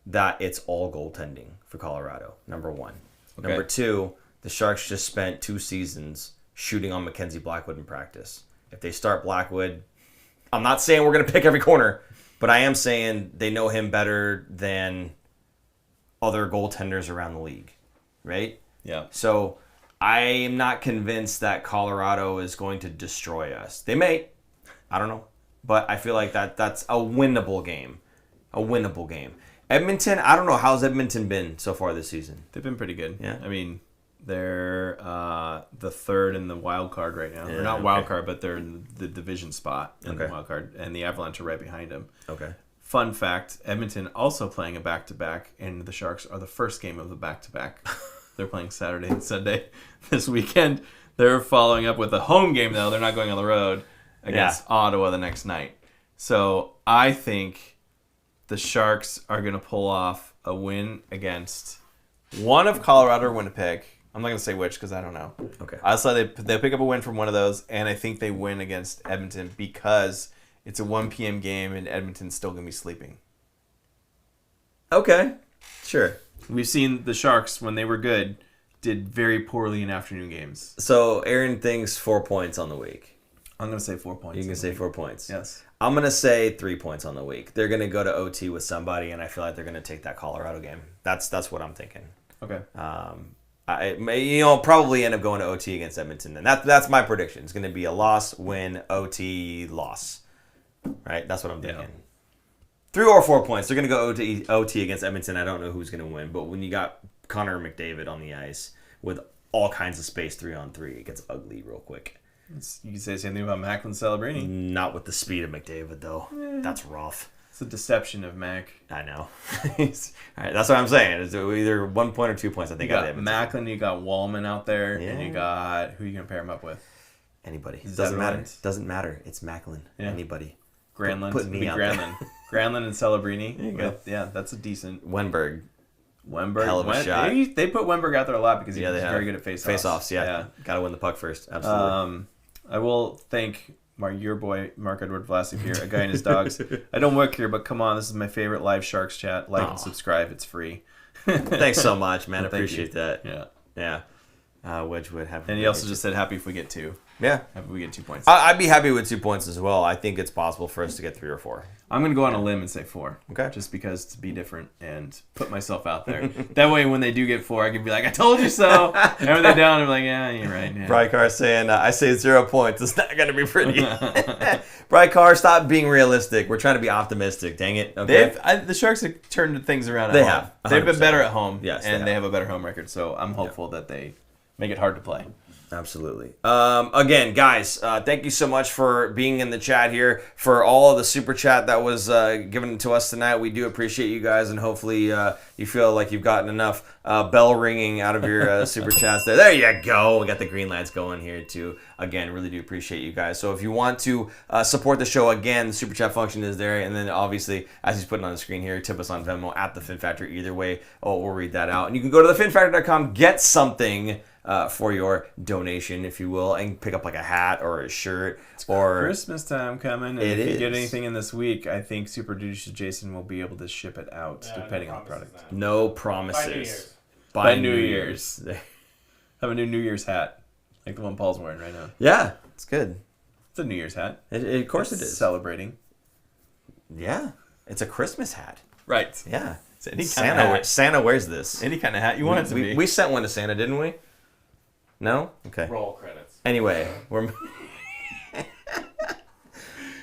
Speaker 1: that it's all goaltending for Colorado, number 1. Okay. Number 2, the Sharks just spent 2 seasons shooting on Mackenzie Blackwood in practice. If they start Blackwood, I'm not saying we're going to pick every corner, but I am saying they know him better than other goaltenders around the league, right?
Speaker 2: Yeah.
Speaker 1: So I am not convinced that Colorado is going to destroy us. They may. I don't know. But I feel like that's a winnable game. A winnable game. Edmonton, I don't know. How's Edmonton been so far this season?
Speaker 2: They've been pretty good.
Speaker 1: Yeah.
Speaker 2: I mean, they're the 3rd in the wild card right now.
Speaker 1: Yeah,
Speaker 2: They're not wild card, but they're in the division spot in the
Speaker 1: Okay.
Speaker 2: wild card. And the Avalanche are right behind them.
Speaker 1: Okay.
Speaker 2: Fun fact, Edmonton also playing a back-to-back, and the Sharks are the first game of the back-to-back. They're playing Saturday and Sunday this weekend. They're following up with a home game, though. They're not going on the road against Ottawa the next night. So I think the Sharks are going to pull off a win against one of Colorado or Winnipeg. I'm not going to say which because I don't know.
Speaker 1: Okay.
Speaker 2: I saw they'll pick up a win from one of those, and I think they win against Edmonton because it's a 1 p.m. game and Edmonton's still going to be sleeping.
Speaker 1: Okay. Sure.
Speaker 2: We've seen the Sharks, when they were good, did very poorly in afternoon games.
Speaker 1: So Aaron thinks 4 points on the week.
Speaker 2: I'm going to say 4 points.
Speaker 1: You can say 4 points.
Speaker 2: Yes.
Speaker 1: I'm going to say 3 points on the week. They're going to go to OT with somebody, and I feel like they're going to take that Colorado game. That's what I'm thinking.
Speaker 2: Okay.
Speaker 1: Probably end up going to OT against Edmonton. And that's my prediction. It's going to be a loss, win, OT, loss. Right? That's what I'm thinking.
Speaker 2: Yeah.
Speaker 1: 3 or 4 points. They're going to go OT against Edmonton. I don't know who's going to win. But when you got Connor McDavid on the ice with all kinds of space 3-on-3, it gets ugly real quick.
Speaker 2: You can say the same thing about Macklin Celebrini.
Speaker 1: Not with the speed of McDavid, though. That's rough.
Speaker 2: It's a deception of Mac.
Speaker 1: I know. All right, that's what I'm saying. It's either 1 point or 2 points, I think.
Speaker 2: You got Macklin, you got Wallman out there, and
Speaker 1: Yeah.
Speaker 2: you got... Who are you going to pair him up with?
Speaker 1: Anybody.
Speaker 2: Is
Speaker 1: Doesn't
Speaker 2: that
Speaker 1: matter.
Speaker 2: right?
Speaker 1: Doesn't matter. It's Macklin.
Speaker 2: Yeah.
Speaker 1: Anybody.
Speaker 2: Granlund.
Speaker 1: Put me out there.
Speaker 2: Granlund. Granlund and Celebrini.
Speaker 1: you go.
Speaker 2: Yeah, that's a decent...
Speaker 1: Wenberg.
Speaker 2: Wemberg.
Speaker 1: Hell of a shot.
Speaker 2: They put Wemberg out there a lot because he's
Speaker 1: they
Speaker 2: very
Speaker 1: have.
Speaker 2: good at face-offs.
Speaker 1: Face-offs, yeah. Got to win the puck first. Absolutely.
Speaker 2: I will thank your boy, Mark Edward Vlasic here, a guy and his dogs. I don't work here, but come on, this is my favorite live Sharks chat. Like and subscribe. It's free.
Speaker 1: Thanks so much, man. I
Speaker 2: Thank
Speaker 1: appreciate
Speaker 2: you.
Speaker 1: that.
Speaker 2: Yeah.
Speaker 1: Wedgwood have.
Speaker 2: And he also just said happy if we get 2.
Speaker 1: Yeah.
Speaker 2: Happy if we get 2 points.
Speaker 1: I'd be happy with 2 points as well. I think it's possible for us to get 3 or 4.
Speaker 2: I'm going to go on a limb and say 4.
Speaker 1: Okay.
Speaker 2: Just because to be different and put myself out there. That way when they do get 4, I can be like, I told you so. And when they're down, I'm like, yeah, you're right. Yeah.
Speaker 1: Bright Carr saying, I say 0 points. It's not going to be pretty. Bright Carr, stop being realistic. We're trying to be optimistic. Dang it. Okay.
Speaker 2: The Sharks have turned things around at
Speaker 1: They
Speaker 2: home.
Speaker 1: have,
Speaker 2: They've been
Speaker 1: 100%.
Speaker 2: better at home.
Speaker 1: Yes,
Speaker 2: and
Speaker 1: they
Speaker 2: they
Speaker 1: have.
Speaker 2: have a better home record. So I'm hopeful that they make it hard to play.
Speaker 1: Absolutely. Again, guys, thank you so much for being in the chat here, for all of the super chat that was given to us tonight. We do appreciate you guys, and hopefully you feel like you've gotten enough bell ringing out of your super chats there. There you go. We got the green lights going here too. Again, really do appreciate you guys. So if you want to support the show, again, the super chat function is there, and then obviously, as he's putting on the screen here, tip us on Venmo at the Fin Factor. Either way, we'll read that out. And you can go to thefinfactor.com, get something for your donation, if you will, and pick up like a hat or a shirt. Or
Speaker 2: Christmas time coming, and
Speaker 1: It
Speaker 2: if you
Speaker 1: is.
Speaker 2: get anything in this week, I think Super Producer Jason will be able to ship it out, depending on the product.
Speaker 1: no
Speaker 4: By New
Speaker 1: promises.
Speaker 4: Year's.
Speaker 2: By New Year's. Have a new New Year's hat, like the one Paul's wearing right now.
Speaker 1: Yeah, it's good.
Speaker 2: It's a New Year's hat.
Speaker 1: Of course it is.
Speaker 2: Celebrating.
Speaker 1: Yeah, it's a Christmas hat.
Speaker 2: Right.
Speaker 1: Yeah.
Speaker 2: It's any kind of hat.
Speaker 1: Santa wears this.
Speaker 2: Any kind of hat you want it to be.
Speaker 1: We sent one to Santa, didn't we? No? Okay.
Speaker 4: Roll credits.
Speaker 1: Anyway, we're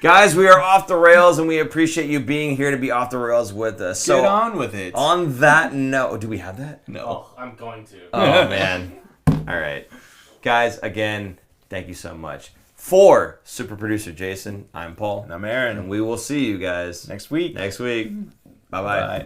Speaker 1: guys, we are off the rails, and we appreciate you being here to be off the rails with us. So
Speaker 2: Get on with it.
Speaker 1: on that note, do we have that?
Speaker 2: No.
Speaker 4: Oh, I'm going to.
Speaker 1: Oh man. All right. Guys, again, thank you so much. For super producer Jason, I'm Paul.
Speaker 2: And I'm Aaron.
Speaker 1: And we will see you guys
Speaker 2: Next week.
Speaker 1: next week. Bye-bye.
Speaker 2: Bye.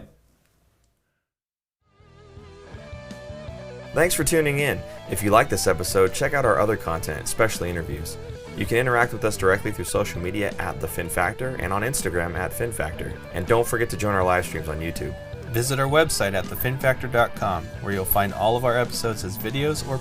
Speaker 1: Thanks for tuning in. If you like this episode, check out our other content, especially interviews. You can interact with us directly through social media at The Fin Factor and on Instagram at Fin Factor. And don't forget to join our live streams on YouTube.
Speaker 2: Visit our website at thefinfactor.com, where you'll find all of our episodes as videos or